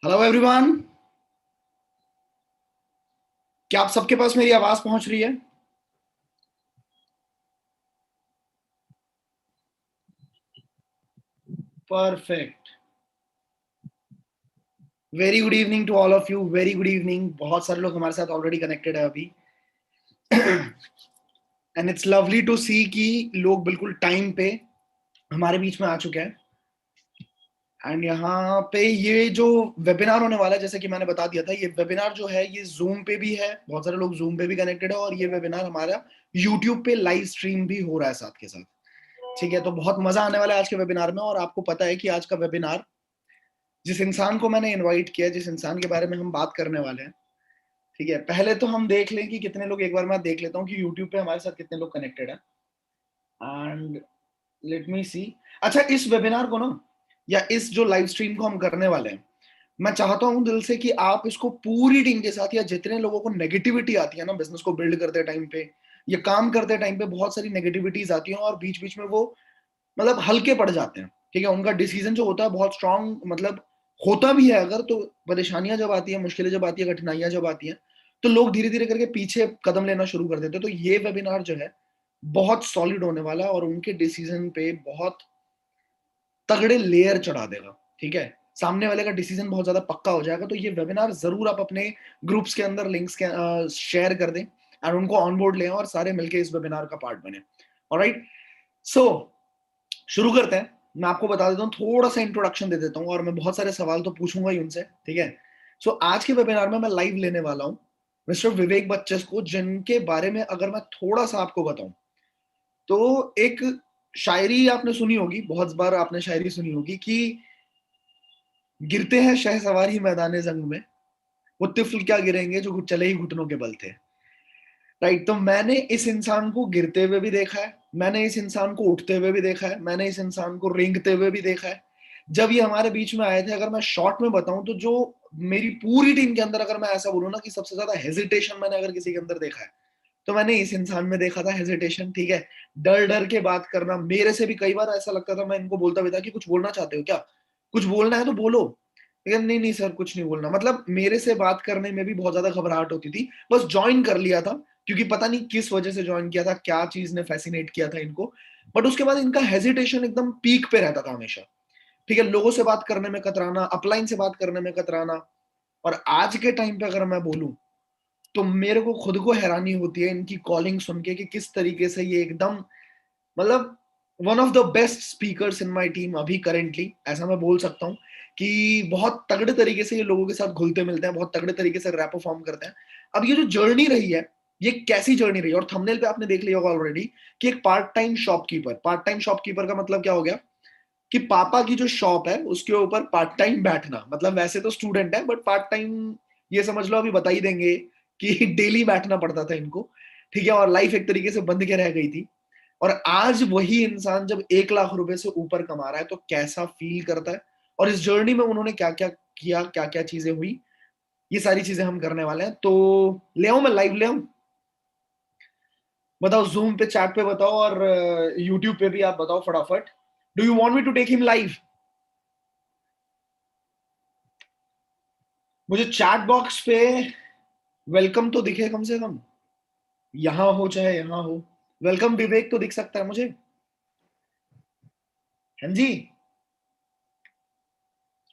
Hello everyone. क्या आप सबके पास मेरी आवाज पहुंच रही है? Perfect. Very good evening to all of you. Very good evening. बहुत सारे लोग हमारे साथ ऑलरेडी कनेक्टेड है अभी। And it's lovely to see कि लोग बिल्कुल टाइम पे हमारे बीच में आ चुके हैं। एंड यहाँ पे ये जो वेबिनार होने वाला है, जैसे कि मैंने बता दिया था, ये वेबिनार जो है ये जूम पे भी है। बहुत सारे लोग जूम पे भी कनेक्टेड है और ये वेबिनार हमारा यूट्यूब पे लाइव स्ट्रीम भी हो रहा है साथ के साथ। ठीक है, तो बहुत मजा आने वाला है आज के वेबिनार में। और आपको पता है कि आज का वेबिनार जिस इंसान को मैंने इनवाइट किया, जिस इंसान के बारे में हम बात करने वाले हैं, ठीक है, पहले तो हम देख लें कि कितने लोग, एक बार मैं देख लेता हूँ कि यूट्यूब पे हमारे साथ कितने लोग कनेक्टेड हैं। एंड लेट मी सी। अच्छा, इस वेबिनार को ना, या इस जो लाइव स्ट्रीम को हम करने वाले हैं, मैं चाहता हूं दिल से कि आप इसको पूरी टीम के साथ, या जितने लोगों को नेगेटिविटी आती है ना बिजनेस को बिल्ड करते टाइम पे या काम करते टाइम पे, बहुत सारी नेगेटिविटीज आती हैं और बीच बीच में वो मतलब हल्के पड़ जाते हैं। ठीक है, उनका डिसीजन जो होता है बहुत स्ट्रांग मतलब होता भी है अगर, तो परेशानियां जब आती है, मुश्किलें जब आती है, कठिनाइयां जब आती हैं, तो लोग धीरे धीरे करके पीछे कदम लेना शुरू कर देते हैं। तो ये वेबिनार जो है बहुत सॉलिड होने वाला है और उनके डिसीजन पे बहुत तगड़े लेयर चढ़ा देगा। ठीक है, सामने वाले का डिसीजन बहुत ज्यादा पक्का हो जाएगा। तो ये वेबिनार जरूर आप अपने ग्रुप्स के अंदर लिंक्स के शेयर कर दें और उनको ऑनबोर्ड लें और सारे मिलके इस वेबिनार का पार्ट बने। ऑलराइट, सो शुरू करते हैं। मैं आपको बता देता हूँ, थोड़ा सा इंट्रोडक्शन दे देता हूँ और मैं बहुत सारे सवाल तो पूछूंगा ही उनसे। ठीक है, सो आज के वेबिनार में मैं लाइव लेने वाला हूँ मिस्टर विवेक बच्चन को, जिनके बारे में अगर मैं थोड़ा सा आपको बताऊं तो एक शायरी आपने सुनी होगी, बहुत बार आपने शायरी सुनी होगी कि गिरते हैं शहसवार ही मैदान जंग में, वो तिफल क्या गिरेंगे जो चले ही घुटनों के बल थे। राइट, तो मैंने इस इंसान को गिरते हुए भी देखा है, मैंने इस इंसान को उठते हुए भी देखा है, मैंने इस इंसान को रेंगते हुए भी देखा है। जब ये हमारे बीच में आए थे, अगर मैं शॉर्ट में बताऊं तो जो मेरी पूरी टीम के अंदर, अगर मैं ऐसा बोलूं ना कि सबसे ज्यादा हेजिटेशन मैंने अगर किसी के अंदर देखा है, तो मैंने इस इंसान में देखा था हेजिटेशन। ठीक है, डर डर के बात करना। मेरे से भी कई बार ऐसा लगता था, मैं इनको बोलता भी था कि कुछ बोलना चाहते हो क्या, कुछ बोलना है तो बोलो, लेकिन नहीं नहीं सर कुछ नहीं बोलना। मतलब मेरे से बात करने में भी बहुत ज्यादा घबराहट होती थी। बस ज्वाइन कर लिया था, क्योंकि पता नहीं किस वजह से ज्वाइन किया था, क्या चीज ने फैसिनेट किया था इनको। बट उसके बाद इनका हेजिटेशन एकदम पीक पे रहता था हमेशा। ठीक है, लोगों से बात करने में कतराना, अपलाइन से बात करने में कतराना। और आज के टाइम पे अगर मैं बोलूं तो मेरे को खुद को हैरानी होती है इनकी कॉलिंग सुन के कि किस तरीके से ये एकदम मतलब one of the best speakers in my team अभी करेंटली, ऐसा मैं बोल सकता हूँ कि बहुत तगड़े तरीके से ये लोगों के साथ घुलते मिलते हैं, बहुत तगड़े तरीके से रैप परफॉर्म करते हैं। अब ये जो जर्नी रही है, ये कैसी जर्नी रही है, और थंबनेल पे आपने देख लिया होगा ऑलरेडी कि एक पार्ट टाइम शॉपकीपर का मतलब क्या हो गया कि पापा की जो शॉप है उसके ऊपर पार्ट टाइम बैठना। मतलब वैसे तो स्टूडेंट है बट पार्ट टाइम, ये समझ लो अभी बता ही देंगे कि डेली बैठना पड़ता था इनको। ठीक है, और लाइफ एक तरीके से बंद के रह गई थी। और आज वही इंसान जब 1 लाख रुपए से ऊपर कमा रहा है तो कैसा फील करता है, और इस जर्नी में उन्होंने क्या क्या किया, क्या क्या चीजें हुई, ये सारी चीजें हम करने वाले हैं। तो ले आऊं, मैं लाइव ले आऊं? बताओ, जूम पे, चैट पे बताओ, और यूट्यूब पे भी आप बताओ फटाफट। Do you want me to take him live? मुझे चैट बॉक्स पे वेलकम तो दिखे कम से कम, यहां हो चाहे यहां हो। वेलकम विवेक तो दिख सकता है मुझे। हाँ जी।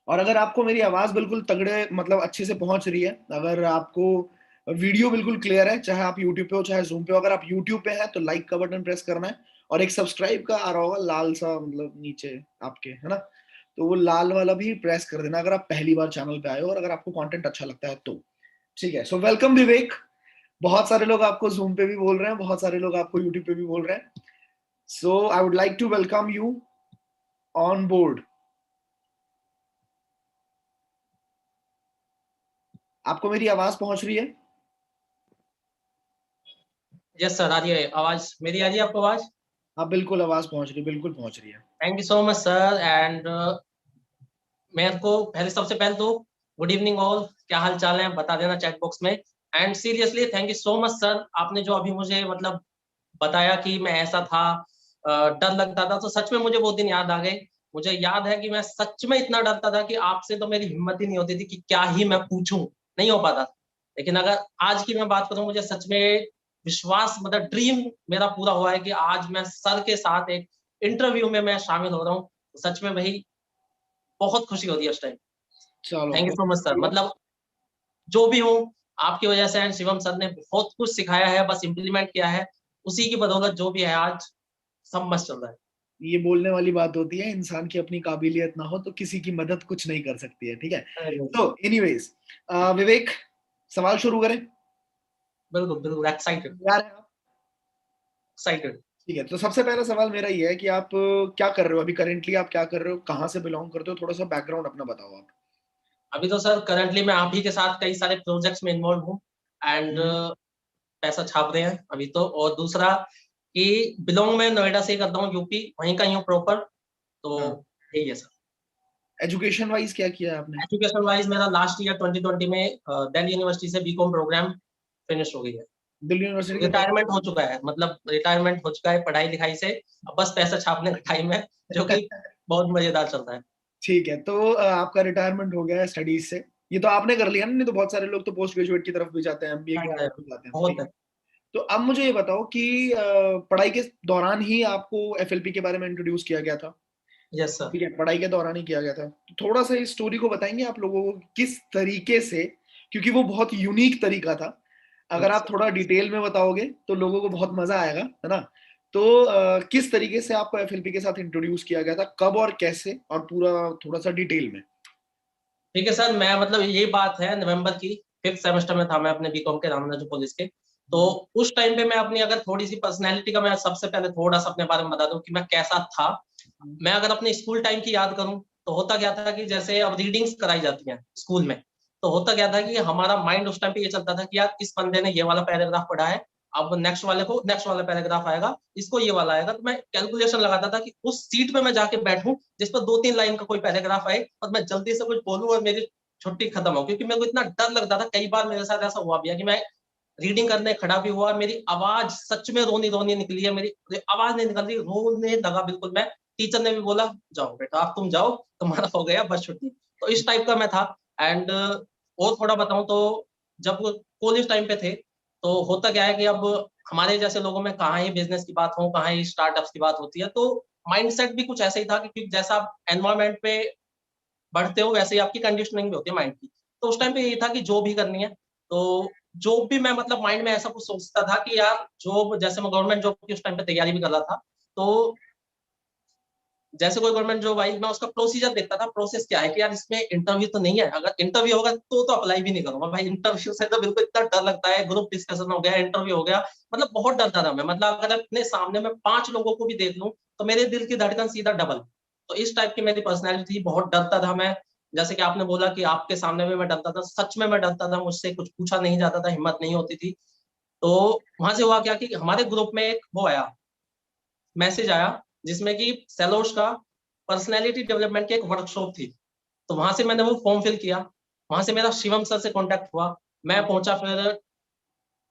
और अगर आपको मेरी आवाज बिल्कुल तगड़े मतलब अच्छे से पहुंच रही है, अगर आपको वीडियो बिल्कुल क्लियर है, चाहे आप यूट्यूब पे हो चाहे जूम पे हो, अगर आप यूट्यूब पे हैं तो लाइक का बटन प्रेस करना है, और एक सब्सक्राइब का आ रहा होगा लाल सा, मतलब नीचे आपके, है ना, तो वो लाल वाला भी प्रेस कर देना अगर आप पहली बार चैनल पे आए हो और अगर आपको कंटेंट अच्छा लगता है तो। ठीक है, सो वेलकम विवेक। बहुत सारे लोग आपको जूम पे भी बोल रहे हैं, बहुत सारे लोग आपको यूट्यूब पे भी बोल रहे हैं। So I would like to welcome you on board. आपको मेरी आवाज पहुंच रही है? यस सर, आ रही है आवाज, मेरी आ रही है आपको आवाज? हाँ बिल्कुल आवाज पहुंच रही है, बिल्कुल पहुंच रही है। Thank you so much sir. And मेरे को पहले, सबसे पहले तो गुड इवनिंग ऑल, क्या हाल चाल है बता देना चैट बॉक्स में। And seriously thank you so much sir, आपने जो अभी मुझे मतलब बताया कि मैं ऐसा था, डर लगता था, तो सच में मुझे वो दिन याद आ गए मुझे याद है कि मैं सच में इतना डरता था कि आपसे तो मेरी हिम्मत ही नहीं होती थी कि क्या ही मैं पूछूं, नहीं हो पाता। लेकिन अगर आज की मैं बात करूं, मुझे सच में विश्वास, मतलब ड्रीम मेरा पूरा हुआ है कि आज मैं सर के साथ एक इंटरव्यू में मैं शामिल हो रहा हूँ। सच में वही बहुत खुशी होती है उस टाइम। चलो थैंक यू बहुत सो मच सर। बढ़िया। मतलब जो भी हूँ आपकी वजह से, एंड शिवम सर ने बहुत कुछ सिखाया है, बस इम्प्लीमेंट किया है, उसी की बदौलत जो भी है आज सब मस्त चल रहा है। ये बोलने वाली बात होती है, इंसान की अपनी काबिलियत ना हो तो किसी की मदद कुछ नहीं कर सकती है, ठीक है। तो एनीवेज, विवेक, सवाल शुरू करें। बिल्कुल बिल्कुल, एक्साइटेड तैयार है आप? एक्साइटेड। ठीक है, तो सबसे पहला सवाल मेरा ये है कि आप क्या कर रहे हो अभी, करेंटली आप क्या कर रहे हो, कहाँ से बिलोंग करते हो, थोड़ा सा बैकग्राउंड अपना बताओ आप। अभी तो सर करंटली मैं आप ही के साथ कई सारे प्रोजेक्ट्स में इन्वॉल्व हूँ, एंड हम्म। पैसा छाप रहे हैं अभी तो। और दूसरा कि बिलोंग मैं नोएडा से ही करता हूँ, यूपी वहीं का ही हूँ प्रॉपर। तो हाँ, यही है सर। एजुकेशन वाइज क्या किया है आपने? एजुकेशन वाइज मेरा लास्ट ईयर 2020 में दिल्ली यूनिवर्सिटी से बीकॉम प्रोग्राम फिनिश हो गई है। दिल्ली यूनिवर्सिटी के कौन रिटायरमेंट हो चुका है, मतलब रिटायरमेंट हो चुका है पढ़ाई लिखाई से। अब बस पैसा छापने का टाइम है, जो कि बहुत मजेदार चल रहा है। ठीक है, तो आपका रिटायरमेंट हो गया है स्टडीज से, ये तो आपने कर लिया ना, नहीं तो बहुत सारे लोग तो पोस्ट ग्रेजुएट की तरफ भी जाते हैं, एमबीए की तरफ भी जाते हैं, बहुत ठीक है। है। तो अब मुझे ये बताओ कि पढ़ाई के दौरान ही आपको एफएलपी के बारे में इंट्रोड्यूस किया गया था? Yes sir. ठीक है, पढ़ाई के दौरान ही किया गया था, तो थोड़ा सा इस स्टोरी को बताएंगे आप लोगों को किस तरीके से, क्योंकि वो बहुत यूनिक तरीका था। अगर यस आप सर। थोड़ा डिटेल में बताओगे तो लोगों को बहुत मजा आएगा, है ना। तो किस तरीके से आपको एफएलपी के साथ इंट्रोड्यूस किया गया था, कब और कैसे, और पूरा थोड़ा सा डिटेल में। ठीक है सर, मैं मतलब ये बात है नवंबर की, 5th सेमेस्टर में था मैं अपने बीकॉम के रामनाथ कॉलेज के। तो उस टाइम पे मैं अपनी अगर थोड़ी सी पर्सनैलिटी का मैं सबसे पहले थोड़ा सा अपने बारे में बता दूं कि मैं कैसा था। मैं अगर अपने स्कूल टाइम की याद करूं तो होता क्या था कि जैसे अब रीडिंग्स कराई जाती हैं स्कूल में, तो होता क्या था कि हमारा माइंड उस टाइम पे ये चलता था कि यार इस बंदे ने ये वाला पैराग्राफ पढ़ा है, अब नेक्स्ट वाले को नेक्स्ट वाला पैराग्राफ आएगा, इसको ये वाला आएगा। तो मैं कैलकुलेशन लगाता था कि उस सीट पे मैं जाके बैठूं जिस पर 2-3 लाइन का कोई पैराग्राफ आए और मैं जल्दी से कुछ बोलूं और मेरी छुट्टी खत्म हो। क्योंकि मेरे को इतना डर लगता था, कई बार मेरे साथ ऐसा हुआ भी है कि मैं रीडिंग करने खड़ा भी हुआ, मेरी आवाज सच में रोनी रोनी निकली है, मेरी आवाज नहीं निकल रही, रोने लगा बिल्कुल मैं। टीचर ने भी बोला जाओ बेटा अब तुम जाओ, तुम्हारा हो गया बस छुट्टी। तो इस टाइप का मैं था। एंड और थोड़ा बताऊं तो जब कॉलेज टाइम पे थे तो होता क्या है कि अब हमारे जैसे लोगों में कहाँ ही बिजनेस की बात हो, कहाँ ही स्टार्टअप्स की बात होती है। तो माइंडसेट भी कुछ ऐसा ही था कि जैसा आप एनवायरमेंट पे बढ़ते हो वैसे ही आपकी कंडीशनिंग भी होती है माइंड की। तो उस टाइम पे यही था कि जॉब ही करनी है। तो जॉब भी मैं मतलब माइंड में ऐसा कुछ सोचता था कि यार जॉब, जैसे मैं गवर्नमेंट जॉब की उस टाइम पे तैयारी भी कर रहा था। तो जैसे कोई गवर्नमेंट जॉब आई, मैं उसका प्रोसीजर देखता था, प्रोसेस क्या है कि यार इसमें इंटरव्यू तो नहीं है, अगर इंटरव्यू होगा तो अप्लाई भी नहीं करूंगा भाई। इंटरव्यू से तो बिल्कुल इतना डर लगता है, ग्रुप डिस्कशन हो गया, इंटरव्यू हो गया, मतलब बहुत डरता था मैं। मतलब अगर अपने सामने मैं 5 लोगों को भी देख लूं तो मेरे दिल की धड़कन सीधा डबल। तो इस टाइप की मेरी पर्सनैलिटी थी, बहुत डरता था मैं। जैसे कि आपने बोला कि आपके सामने में मैं डरता था, सच में मैं डरता था, मुझसे कुछ पूछा नहीं जाता था, हिम्मत नहीं होती थी। तो वहां से हुआ क्या कि हमारे ग्रुप में एक वो आया, मैसेज आया, जिसमें कि सेलोस का पर्सनैलिटी डेवलपमेंट की एक वर्कशॉप थी। तो वहां से मैंने वो फॉर्म फिल किया। वहां से मेरा शिवम सर से कांटेक्ट हुआ। मैं पहुंचा फिर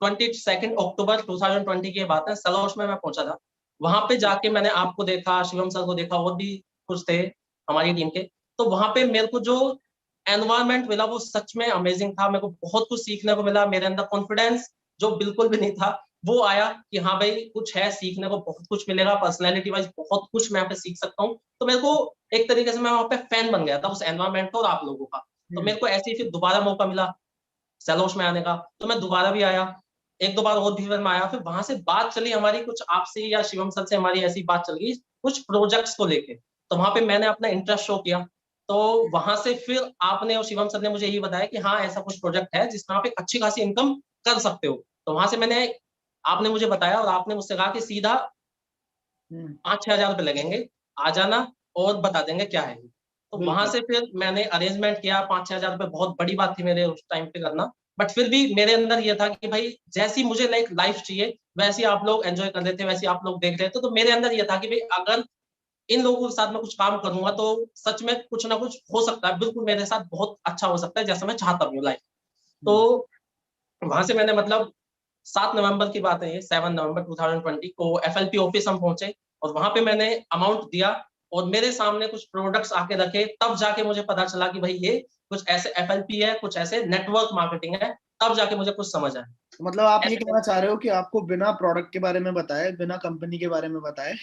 22 अक्टूबर 2020 की बात है, सलोश में मैं पहुंचा था। वहां पे जाके मैंने आपको देखा, शिवम सर को देखा, और भी कुछ थे हमारी टीम के। तो वहां पे मेरे को जो एनवायरमेंट मिला वो सच में अमेजिंग था। मेरे को बहुत कुछ सीखने को मिला, मेरे अंदर कॉन्फिडेंस जो बिल्कुल भी नहीं था वो आया कि हाँ भाई कुछ है सीखने को, बहुत कुछ मिलेगा, पर्सनैलिटी वाइज बहुत कुछ मैं यहाँ पे सीख सकता हूँ। तो मेरे को एक तरीके से मैं वहां पे फैन बन गया था उस एनवायरमेंट का और आप लोगों का। तो मेरे को ऐसे ही फिर दोबारा मौका मिला सेलोश में आने का, तो मैं दोबारा भी आया। एक दो बार और भी फिर मैं आया, फिर वहां से बात चली हमारी कुछ आपसे या शिवम सर से, हमारी ऐसी बात चल गई कुछ प्रोजेक्ट्स को लेके। तो वहां पे मैंने अपना इंटरेस्ट शो किया। तो वहां से फिर आपने और शिवम सर ने मुझे यही बताया कि हाँ ऐसा कुछ प्रोजेक्ट है जिसमें आप एक अच्छी खासी इनकम कर सकते हो। तो वहां से मैंने, आपने मुझे बताया और आपने मुझसे कहा कि सीधा 5-6 हजार रुपये लगेंगे, आ जाना और बता देंगे क्या है। तो वहां बिल्कुल। से फिर मैंने अरेंजमेंट किया। 5-6 हजार रुपये बहुत बड़ी बात थी मेरे उस टाइम पे करना। बट फिर भी मेरे अंदर ये था कि भाई जैसी मुझे लाइक लाइफ चाहिए वैसी आप लोग एंजॉय कर रहे थे, वैसी आप लोग देख रहे थे। तो मेरे अंदर ये था कि भाई अगर इन लोगों के साथ में कुछ काम करूंगा तो सच में कुछ ना कुछ हो सकता है, बिल्कुल मेरे साथ बहुत अच्छा हो सकता है जैसा मैं चाहता हूँ लाइफ। तो वहां से मैंने मतलब 7 नवंबर की बात है ये, 7 नवंबर 2020 को एफएलपी ऑफिस हम पहुंचे और वहां पे मैंने अमाउंट दिया। और मेरे सामने कुछ प्रोडक्ट्स आके रखे, तब जाके मुझे पता चला कि भाई ये कुछ ऐसे FLP है, कुछ ऐसे नेटवर्क मार्केटिंग है, तब जाके मुझे कुछ समझ आया। मतलब आप ये ऐसे कहना चाह रहे हो कि आपको बिना प्रोडक्ट के बारे में बताए, बिना कंपनी के बारे में बताए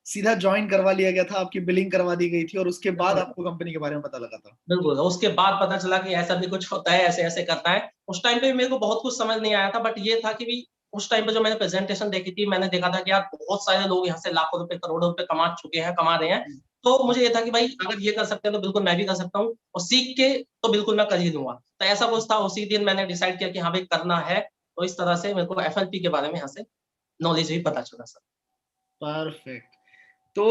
सीधा ज्वाइन करवा लिया गया था, आपकी बिलिंग करवा दी गई थी और उसके बाद बिल्कुल, आपको कंपनी के बारे में पता लगा था। बिल्कुल। उसके बाद पता चला कि ऐसा भी कुछ होता है, ऐसे-ऐसे करना है। उस टाइम पे मेरे को बहुत कुछ समझ नहीं आया था, बट ये था कि भी उस टाइम पे जो मैंने प्रेज़ेंटेशन देखी थी, मैंने देखा था कि यार बहुत सारे लोग यहाँ से लाखों रुपए, करोड़ों रुपए कमा चुके हैं, कमा रहे हैं। तो मुझे ये था कि भाई अगर ये कर सकते हैं तो बिल्कुल मैं भी कर सकता हूँ, और सीख के तो बिल्कुल मैं कर ही लूँगा। तो ऐसा कुछ था, उसी दिन मैंने डिसाइड किया कि हाँ भाई करना है, तो इस तरह से मेरे को FLP के बारे में यहाँ से नॉलेज भी पता चला सर। परफेक्ट। तो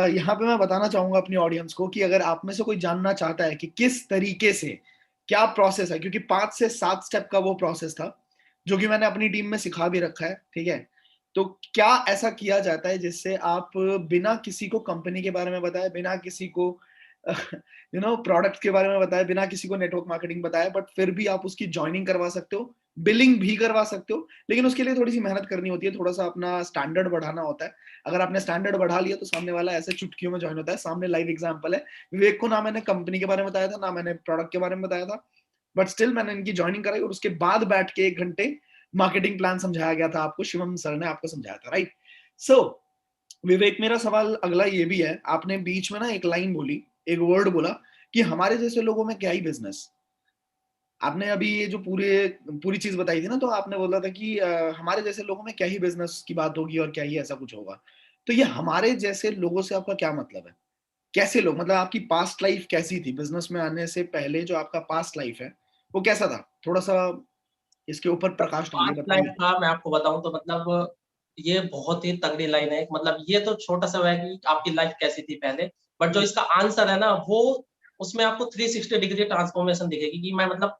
यहाँ पे मैं बताना चाहूंगा अपनी ऑडियंस को कि अगर आप में से कोई जानना चाहता है कि किस तरीके से, क्या प्रोसेस है, क्योंकि 5 से 7 स्टेप का वो प्रोसेस था जो कि मैंने अपनी टीम में सिखा भी रखा है, ठीक है। तो क्या ऐसा किया जाता है जिससे आप बिना किसी को कंपनी के बारे में बताए, बिना किसी को प्रोडक्ट के बारे में बताए, बिना किसी को नेटवर्क मार्केटिंग बताए, बट फिर भी आप उसकी ज्वाइनिंग करवा सकते हो, बिलिंग भी करवा सकते हो, लेकिन उसके लिए थोड़ी सी मेहनत करनी होती है, थोड़ा सा अपना स्टैंडर्ड बढ़ाना होता है। अगर आपने स्टैंडर्ड बढ़ा लिया तो सामने वाला ऐसे चुटकियों में ज्वाइन होता है। सामने लाइव एग्जांपल है, विवेक को ना मैंने कंपनी के बारे में बताया था, ना मैंने प्रोडक्ट के बारे में बताया था, बट स्टिल मैंने इनकी ज्वाइनिंग कराई और उसके बाद बैठ के 1 घंटे मार्केटिंग प्लान समझाया गया था आपको, शिवम सर ने आपको समझाया था, राइट। सो विवेक, मेरा सवाल अगला ये भी है, आपने बीच में ना एक लाइन बोली, एक वर्ड बोला कि हमारे जैसे लोगों में क्या ही बिजनेस। आपने अभी ये जो पूरी चीज बताई थी ना, तो आपने बोला था कि हमारे जैसे लोगों में क्या ही बिजनेस की बात होगी और क्या ही ऐसा कुछ होगा। तो ये हमारे जैसे लोगों से आपका क्या मतलब है? कैसे लोग, मतलब आपकी पास्ट लाइफ कैसी थी बिजनेस में आने से पहले? जो आपका पास्ट लाइफ है वो कैसा था? थोड़ा सा इसके ऊपर प्रकाश डालिए, पास्ट लाइफ बताइए। का मैं आपको बताऊँ तो मतलब ये बहुत ही तगड़ी लाइन है। मतलब ये तो छोटा-सा वो है कि आपकी लाइफ कैसी थी पहले, बट जो इसका आंसर है ना वो उसमें आपको 360 डिग्री ट्रांसफॉर्मेशन दिखेगी कि मैं मतलब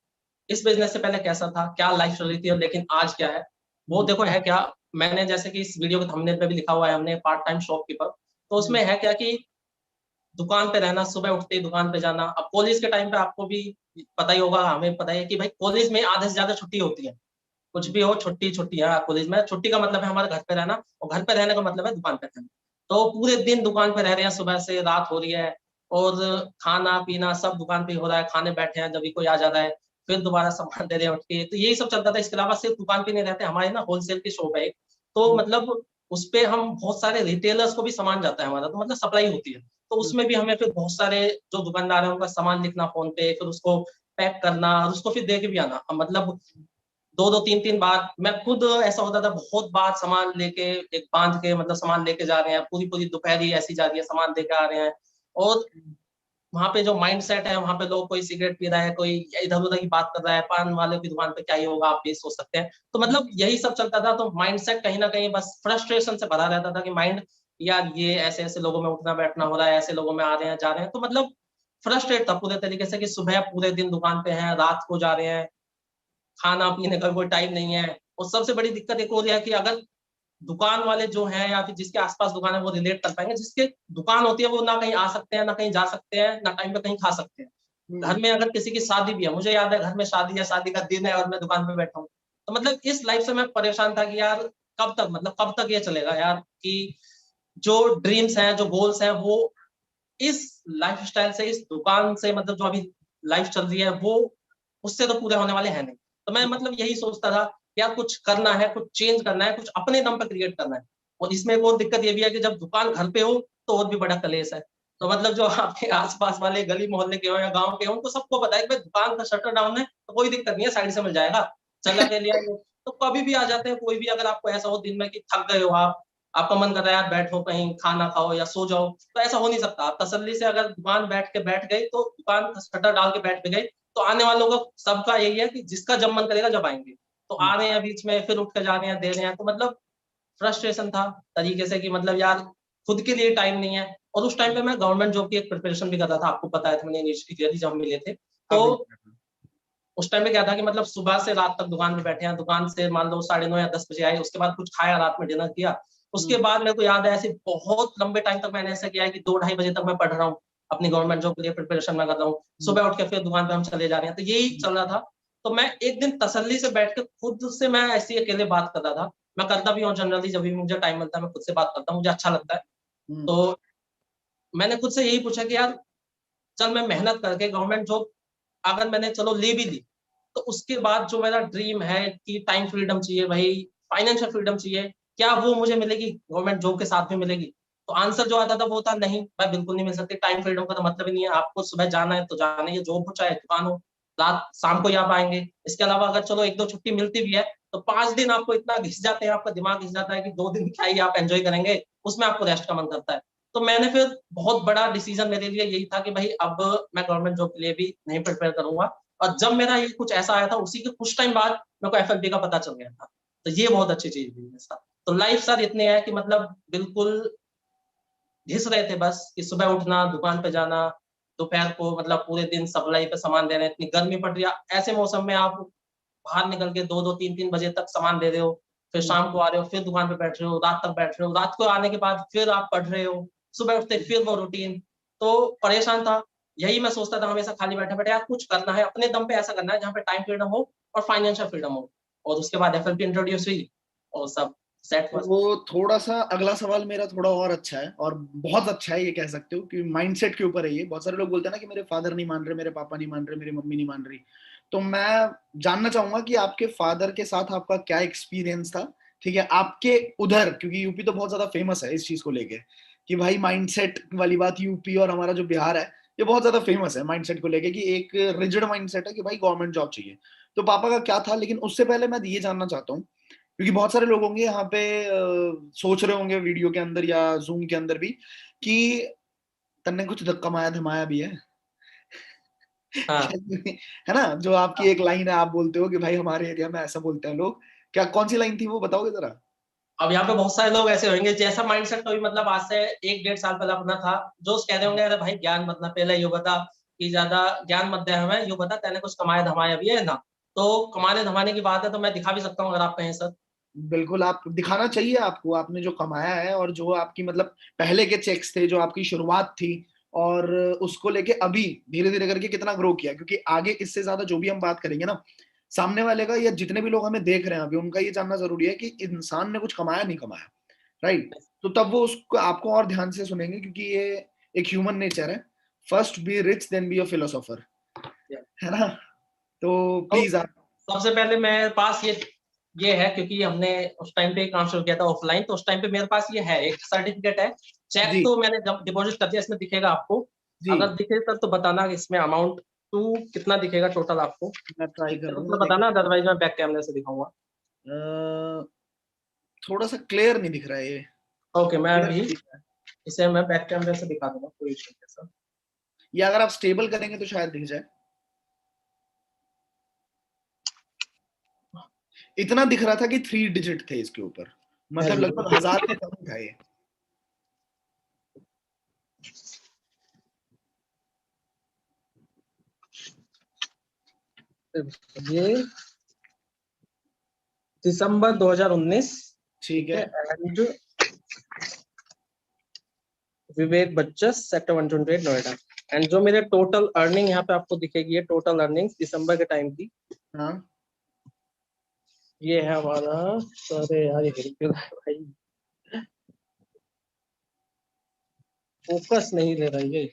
इस बिज़नेस से पहले कैसा था, क्या लाइफ चल रही थी और लेकिन आज क्या है। वो हम्म, देखो है क्या, मैंने जैसे कि इस वीडियो के थंबनेल पे भी लिखा हुआ है हमने पार्ट टाइम शॉपकीपर, तो हम्म, उसमें है क्या कि दुकान पे रहना, सुबह उठते ही दुकान पे जाना। अब कॉलेज के टाइम पे आपको भी पता ही होगा, हमें पता ही है कि भाई कॉलेज में आधे से ज़्यादा छुट्टी होती है। कुछ भी हो छुट्टी है कॉलेज में। छुट्टी का मतलब है हमारे घर पे रहना और घर पे रहने का मतलब है दुकान पे रहना। तो पूरे दिन दुकान पे रह रहे हैं, सुबह से रात हो रही है और खाना-पीना सब दुकान पे ही हो रहा है। खाने बैठे हैं, जभी कोई आ जा रहा है, फिर दोबारा सामान दे रहे हैं उठ के। तो यही सब चलता था। इसके अलावा सिर्फ दुकान पे नहीं रहते, हमारे ना होलसेल की शॉप है एक। तो हम्म, मतलब उसपे हम बहुत सारे रिटेलर्स को भी सामान जाता है हमारा, तो मतलब सप्लाई होती है। तो हम्म, उसमें भी हमें फिर बहुत सारे जो दुकानदार हैं उनका सामान लिखना फ़ोन पे, फिर उसको पैक करना और उसको फिर दे के भी आना। मतलब 2-2 3-3 बार मैं खुद ऐसा होता था, बहुत बार सामान लेके एक बाँध के मतलब सामान लेके जा रहे हैं, पूरी-पूरी दोपहरी ऐसी जा रही है, सामान देके आ रहे हैं और वहाँ पे जो माइंडसेट है, वहाँ पे लोग कोई सिगरेट पी रहा है, कोई इधर-उधर की बात कर रहा है, पान वाले की दुकान पे क्या ही होगा, आप भी सोच सकते हैं। तो मतलब यही सब चलता था, तो माइंडसेट कहीं न कहीं बस फ्रस्ट्रेशन से भरा रहता था कि माइंड यार ये ऐसे-ऐसे लोगों में उठना-बैठना हो रहा है, ऐसे लोगों में आ रहे हैं, जा रहे हैं। तो मतलब फ्रस्ट्रेट था पूरे तरीके से कि सुबह पूरे दिन दुकान पे हैं, रात को जा रहे हैं, खाना-पीने का कोई टाइम नहीं है और सबसे बड़ी दिक्कत एक और है कि अगर दुकान वाले जो हैं या फिर जिसके आस-पास दुकान है वो रिलेट कर पाएँगे, जिसके दुकान होती है वो ना कहीं आ सकते हैं, ना कहीं जा सकते हैं, ना टाइम पे कहीं खा सकते हैं। हम्म, घर में अगर किसी की शादी भी है, मुझे याद है घर में शादी है, शादी का दिन है और मैं दुकान पे बैठा हूँ। तो मतलब इस लाइफ़ से मैं परेशान था कि यार कब तक, मतलब कब तक ये चलेगा यार कि जो ड्रीम्स हैं, जो गोल्स हैं वो इस लाइफ़स्टाइल से, इस दुकान से, मतलब जो अभी लाइफ़ चल रही है वो उससे तो पूरे होने वाले हैं नहीं। तो मैं मतलब यही सोचता था, यार कुछ करना है, कुछ चेंज करना है, कुछ अपने दम पे क्रिएट करना है। और इसमें एक और दिक्कत ये भी है कि जब दुकान घर पे हो तो और भी बड़ा कलेश है। तो मतलब जो आपके आस-पास वाले गली मोहल्ले के हो या गाँव के हो, उनको सबको पता है कि भाई दुकान का शटर डाउन है, तो कोई दिक्कत नहीं है, साइड से मिल जाएगा। चला के लिया वो, तो कभी भी आ जाते हैं, कोई भी अगर आपको ऐसा हो दिन में कि थक गए हो आप, आपका मन कर रहा है यार बैठो कहीं खाना खाओ या सो जाओ, तो ऐसा हो नहीं सकता। आप तसल्ली से अगर दुकान बैठ गए तो दुकान का शटर डाल के बैठ भी गए, तो आने वालों का सबका यही है कि जिसका जब मन करेगा जब आएँगे। तो हम्म, आ रहे हैं बीच में फिर उठ के जा रहे हैं, दे रहे हैं, तो मतलब फ्रस्ट्रेशन था तरीके से कि मतलब यार खुद के लिए टाइम नहीं है। और उस टाइम पे मैं गवर्नमेंट जॉब की एक प्रिपरेशन भी कर रहा था, आपको पता है, मैंने इनिशियली किया थी जब हम मिले थे। तो अभी उस टाइम पे क्या था कि मतलब सुबह से रात तक दुकान पे बैठे हैं, दुकान से मान लो 9:30 या 10 बजे आए, उसके बाद कुछ खाया, रात में डिनर किया। उसके हम्म, बाद मेरे को याद है ऐसे बहुत लंबे टाइम तक मैंने ऐसा किया है कि 2 ढाई बजे तक मैं पढ़ रहा हूँ, अपनी गवर्नमेंट जॉब के लिए प्रिपरेशन मैं कर रहा हूँ। हम्म, सुबह उठ के फिर दुकान पे हम चले जा रहे हैं, तो यही चल रहा था। तो मैं एक दिन तसल्ली से बैठ के खुद से मैं ऐसे ही अकेले बात कर रहा था। मैं करता भी हूँ जनरली, जब भी मुझे टाइम मिलता है मैं खुद से बात करता हूँ, मुझे अच्छा लगता है। हम्म, तो मैंने खुद से यही पूछा कि यार चल मैं मेहनत करके गवर्नमेंट जॉब अगर मैंने चलो ले भी ली, तो उसके बाद जो मेरा ड्रीम है कि टाइम फ्रीडम चाहिए भाई, फाइनेंशियल फ्रीडम चाहिए, क्या वो मुझे मिलेगी गवर्नमेंट जॉब के साथ में मिलेगी? तो आंसर जो आता था वो था नहीं भाई, बिल्कुल नहीं मिल सकती। टाइम फ्रीडम का तो मतलब ही नहीं है, आपको सुबह जाना है तो जाना ही है, जॉब हो चाहे दुकान हो, रात शाम को ही आप आएंगे। इसके अलावा अगर चलो एक दो छुट्टी मिलती भी है तो 5 दिन आपको इतना घिस जाते हैं, आपका दिमाग घिस जाता है कि 2 दिन क्या ही आप एंजॉय करेंगे, उसमें आपको रेस्ट का मन करता है। तो मैंने फिर बहुत बड़ा डिसीजन मेरे लिए यही था कि भाई अब मैं गवर्नमेंट जॉब के लिए भी नहीं प्रिपेयर करूंगा। और जब मेरा ये कुछ ऐसा आया था उसी के कुछ टाइम बाद मेरे को एफएलपी का पता चल गया था। तो ये बहुत अच्छी चीज हुई मेरे साथ। तो लाइफ सर इतने है कि मतलब बिल्कुल घिस रहे थे बस, कि सुबह उठना, दुकान पे जाना, दोपहर को मतलब पूरे दिन सप्लाई पे सामान देना, इतनी गर्मी पड़ रही है, ऐसे मौसम में आप बाहर निकल के 2-2 3-3 बजे तक सामान दे रहे हो, फिर शाम को आ रहे हो, फिर दुकान पे बैठ रहे हो, रात तक बैठ रहे हो, रात को आने के बाद फिर आप पढ़ रहे हो, सुबह उठते फिर वो रूटीन। तो परेशान था। यही मैं सोचता था हमेशा खाली बैठे बैठे, यार कुछ करना है अपने दम पे, ऐसा करना है जहाँ पे टाइम फ्रीडम हो और फाइनेंशियल फ्रीडम हो। और उसके बाद एफएलपी इंट्रोड्यूस हुई और सब सेट हुआ। वो थोड़ा सा अगला सवाल मेरा थोड़ा और अच्छा है, और बहुत अच्छा है ये कह सकते हो, कि माइंडसेट के ऊपर है ये। बहुत सारे लोग बोलते हैं ना कि मेरे फादर नहीं मान रहे, मेरे पापा नहीं मान रहे, मेरी मम्मी नहीं मान रही। तो मैं जानना चाहूंगा कि आपके फादर के साथ आपका क्या एक्सपीरियंस था, ठीक है, आपके उधर, क्योंकि यूपी तो बहुत ज्यादा फेमस है इस चीज को लेके, कि भाई माइंडसेट वाली बात, यूपी और हमारा जो बिहार है ये बहुत ज्यादा फेमस है माइंडसेट को लेके, कि एक रिजिड माइंडसेट है कि भाई गवर्नमेंट जॉब चाहिए। तो पापा का क्या था? लेकिन उससे पहले मैं ये जानना चाहता हूँ, क्योंकि बहुत सारे लोग होंगे यहाँ पे सोच रहे होंगे वीडियो के अंदर या जूम के अंदर भी कि तन्ने कुछ कमाया धमाया भी है। हाँ। है ना, जो आपकी एक लाइन है, आप बोलते हो कि भाई हमारे एरिया में ऐसा बोलते हैं लोग, क्या कौन सी लाइन थी वो बताओगे जरा? अब यहाँ पे बहुत सारे लोग ऐसे होंगे जैसा माइंडसेट तो मतलब आज से 1-1.5 साल पहले अपना था, जो कह रहे होंगे अरे भाई ज्ञान मत ना, पहले ये बता कि ज्यादा ज्ञान मत दे हमें, ये बता तेने कुछ कमाया धमाया भी है ना। तो कमाने धमाने की बात है तो मैं दिखा भी सकता हूँ अगर आप कहें सर। बिल्कुल, आप दिखाना चाहिए आपको, आपने जो कमाया है और जो आपकी मतलब पहले के चेक्स थे, जो आपकी शुरुआत थी, और उसको लेके अभी धीरे धीरे करके कितना ग्रो किया। क्योंकि आगे इससे ज्यादा जो भी हम बात करेंगे ना, सामने वाले का या जितने भी लोग हमें देख रहे हैं अभी, उनका ये जानना जरूरी है कि इंसान ने कुछ कमाया नहीं कमाया, राइट? तो तब वो उसको आपको और ध्यान से सुनेंगे, क्योंकि ये एक ह्यूमन नेचर है। First be rich then be a philosopher, है ना? तो तो प्लीज आप। सबसे पहले मेरे पास ये है, क्योंकि हमने उस टाइम पे काम शुरू किया था ऑफलाइन, तो उस टाइम पे मेरे पास ये है, एक सर्टिफिकेट है। चेक जी तो मैंने जब डिपॉजिट कर दिया, इसमें दिखेगा आपको। जी, अगर दिखे तब तो बताना कि इसमें अमाउंट टू कितना दिखेगा टोटल आपको, मैं ट्राई कर रहा हूँ, मैं तो देख बताना, अदरवाइज मैं बैक कैमरे से दिखाऊंगा। थोड़ा सा क्लियर नहीं दिख रहा है ये। ओके, मैं क्लियर अभी नहीं दिख रहा है। इसे मैं बैक कैमरे से दिखा दूंगा, कोई इशू नहीं है सर। या अगर आप स्टेबल करेंगे तो शायद दिख जाए। इतना दिख रहा था कि 3 डिजिट थे इसके ऊपर, मतलब लगभग 1000 से कम था ये। ये दिसंबर 2019, ठीक ठीक है। है, and Vivek Bachchan sector 128 Noida. And जो मेरे टोटल अर्निंग यहाँ पे आपको दिखेगी, है टोटल अर्निंग दिसंबर के टाइम की। हाँ, ये है हमारा, अरे यार ये हिल क्यों रहा है भाई, फोकस नहीं ले रहा है।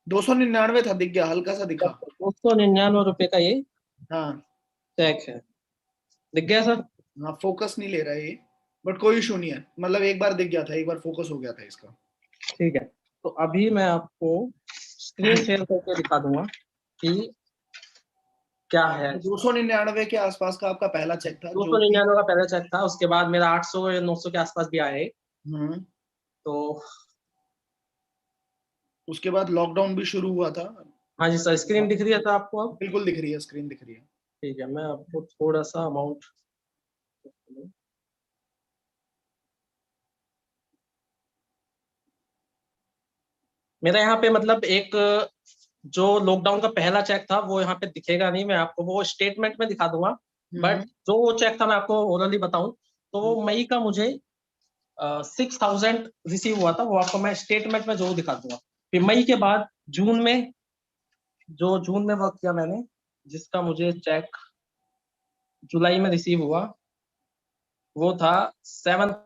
299 था, दिख गया, हल्का सा दिखा। 299 रुपए का ये हाँ चेक है, दिख गया सर। हाँ, फोकस नहीं ले रहा है ये, बट कोई इशू नहीं है, मतलब एक बार दिख गया था, एक बार फोकस हो गया था इसका। ठीक है, तो अभी मैं आपको स्क्रीन शेयर करके दिखा दूंगा कि क्या है। 299 के आसपास का आपका पहला चेक था दो जो सौ कि। निन्यानवे का पहला चेक था, उसके बाद मेरा 800 या 900 के आसपास भी आया है। हम्म। तो उसके बाद लॉकडाउन भी शुरू हुआ था। हाँ जी सर, स्क्रीन दिख रही है तो आपको अब। बिल्कुल दिख रही है, स्क्रीन दिख रही है। ठीक है, मैं आपको थोड़ा सा अमाउंट, मेरा यहाँ पे मतलब एक जो लॉकडाउन का पहला चेक था वो यहाँ पे दिखेगा नहीं, मैं आपको वो स्टेटमेंट में दिखा दूंगा। बट हम्म। जो वो चेक था मैं आपको ओरली बताऊं, तो वो मई का मुझे 6000 रिसीव हुआ था, वो आपको मैं स्टेटमेंट में जरूर दिखा दूंगा। फिर मई के बाद जून में, जो जून में वर्क किया मैंने, जिसका मुझे चेक जुलाई में रिसीव हुआ, वो था 7।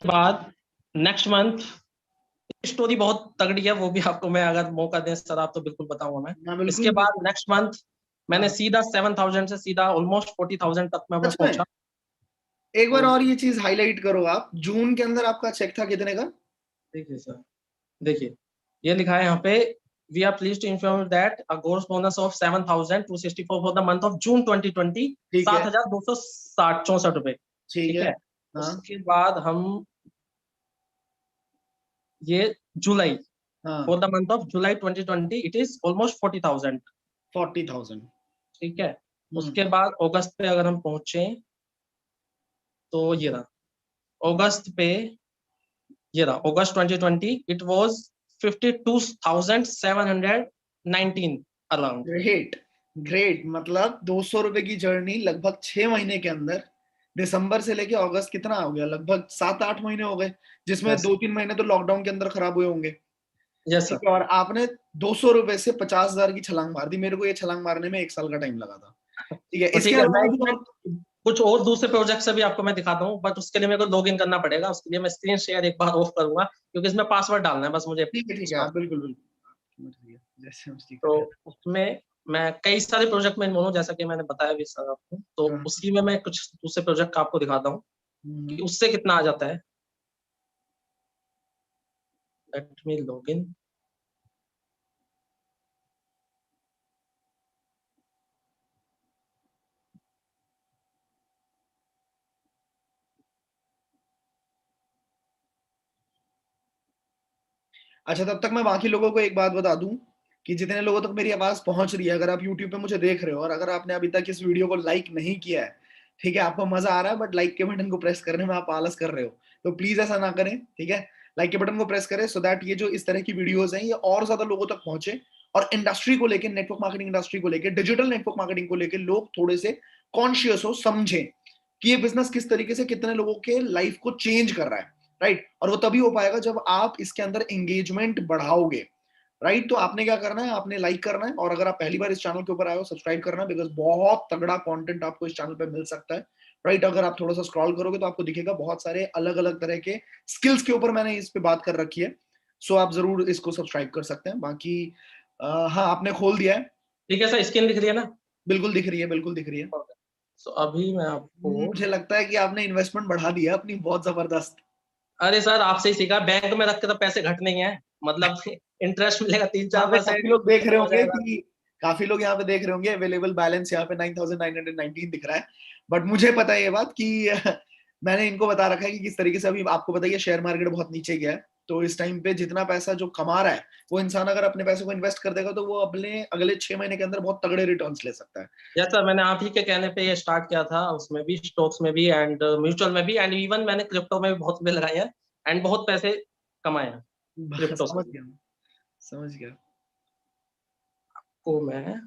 बाद नेक्स्ट मंथ स्टोरी बहुत तगड़ी है, वो भी आपको मैं अगर मौका दें सर आप तो बिल्कुल बताऊंगा मैं। बिल्कुल इसके बाद नेक्स्ट मंथ मैंने हाँ। सीधा 7,000 से सीधा ऑलमोस्ट 40,000 तक मैं सच में पहुंचा। एक बार तो और ये चीज हाईलाइट करो आप, जून के अंदर आपका चेक था कितने का? देखिए सर, देखिए ये लिखा है यहाँ पे, we are pleased to inform that a gross bonus of 7,264 for the month of June 2020, ठीक है 7,264 रुपए। ठीक ठीक है। है, हाँ उसके बाद हम ये जुलाई, हाँ। For the month of July 2020 it is almost 40,000। 40,000। ठीक है, उसके बाद अगस्त पे अगर हम पहुंचे तो ये रहा अगस्त पे, ये रहा अगस्त 2020 it was 52,719 around. Great great, मतलब 200 रुपए की जर्नी लगभग 6 महीने के अंदर, दिसंबर से लेके अगस्त कितना हो गया, लगभग 7-8 महीने हो गए, जिसमें यस 2-3 महीने तो लॉकडाउन के अंदर खराब हुए होंगे। यस ठीक सर। है, और आपने 200 रुपए से 50,000 की छलांग मार दी। मेरे को ये छलांग मारने में 1 साल का टाइम लगा था। ठीक है, तो इसके ठीक है, मैं अलावा भी इसमें और। कुछ और दूसरे प्रोजेक्ट से भी आपको मैं दिखाता हूँ, बट उसके लिए मेरे को लॉग इन करना पड़ेगा, उसके लिए मैं स्क्रीन शेयर एक बार ऑफ करूंगा क्योंकि इसमें पासवर्ड डालना है बस मुझे ठीक है उसका। आप बिल्कुल बिल्कुल समझ गए, जैसे हम ठीक तो है। उसमें मैं कई सारे प्रोजेक्ट में इन्वॉल्व हूँ, जैसा कि मैंने बताया भी सर आपको, तो हाँ। उसी में मैं कुछ दूसरे प्रोजेक्ट का आपको दिखाता हूँ कि हम्म। उससे कितना आ जाता है। Let me log in. अच्छा, तब तक मैं बाकी लोगों को एक बात बता दूं कि जितने लोगों तक मेरी आवाज पहुंच रही है, अगर आप YouTube पे मुझे देख रहे हो और अगर आपने अभी तक इस वीडियो को लाइक नहीं किया है, ठीक है, आपको मजा आ रहा है बट लाइक के बटन को प्रेस करने में आप आलस कर रहे हो, तो प्लीज ऐसा ना करें। ठीक है, लाइक के बटन को प्रेस करें सो दैट ये जो इस तरह की वीडियोज हैं ये और ज्यादा लोगों तक पहुंचे, और इंडस्ट्री को लेकर, नेटवर्क मार्केटिंग इंडस्ट्री को लेकर, डिजिटल नेटवर्क मार्केटिंग को लेकर लोग थोड़े से कॉन्शियस हो, समझें कि ये बिजनेस किस तरीके से कितने लोगों के लाइफ को चेंज कर रहा है। राइट, और वो तभी हो पाएगा जब आप इसके अंदर एंगेजमेंट बढ़ाओगे। राइट, तो आपने क्या करना है, आपने लाइक करना है, और अगर आप पहली बार इस चैनल के ऊपर आए हो, सब्सक्राइब करना है, बिकॉज बहुत तगड़ा कंटेंट आपको इस चैनल पे मिल सकता है। राइट, अगर आप थोड़ा सा स्क्रॉल करोगे तो आपको दिखेगा बहुत सारे अलग अलग तरह के स्किल्स के ऊपर मैंने इस पे बात कर रखी है। सो आप जरूर इसको सब्सक्राइब कर सकते हैं। बाकी हाँ, आपने खोल दिया है? ठीक है सर, स्क्रीन दिख रही है ना? बिल्कुल दिख रही है, बिल्कुल दिख रही है। तो अभी मैं आपको, मुझे लगता है कि आपने इन्वेस्टमेंट बढ़ा दिया अपनी, बहुत जबरदस्त। अरे सर आपसे ही सीखा, बैंक में रख के तो पैसे घट नहीं है, मतलब इंटरेस्ट मिलेगा तीन यहाँ चार पे परसेंट काफी लोग देख रहे हो होंगे जाएगा। कि काफी लोग यहाँ पे देख रहे होंगे अवेलेबल बैलेंस यहाँ पे 9,919 दिख रहा है, बट मुझे पता है ये बात कि मैंने इनको बता रखा है कि किस तरीके से, अभी आपको बताइए शेयर मार्केट बहुत नीचे गया है, तो इस टाइम पे जितना पैसा जो कमा रहा है वो इंसान अगर अपने पैसे को इन्वेस्ट कर देगा तो वो अपने अगले 6 महीने के अंदर बहुत तगड़े रिटर्न्स ले सकता है। यस सर, मैंने आप ही के कहने पे ये स्टार्ट किया था, उसमें भी स्टॉक्स में भी एंड म्यूचुअल में भी, एंड इवन मैंने क्रिप्टो में भी बहुत रुपए लगाए हैं एंड बहुत पैसे कमाए हैं क्रिप्टो से समझ भी। गया, समझ गया। को मैं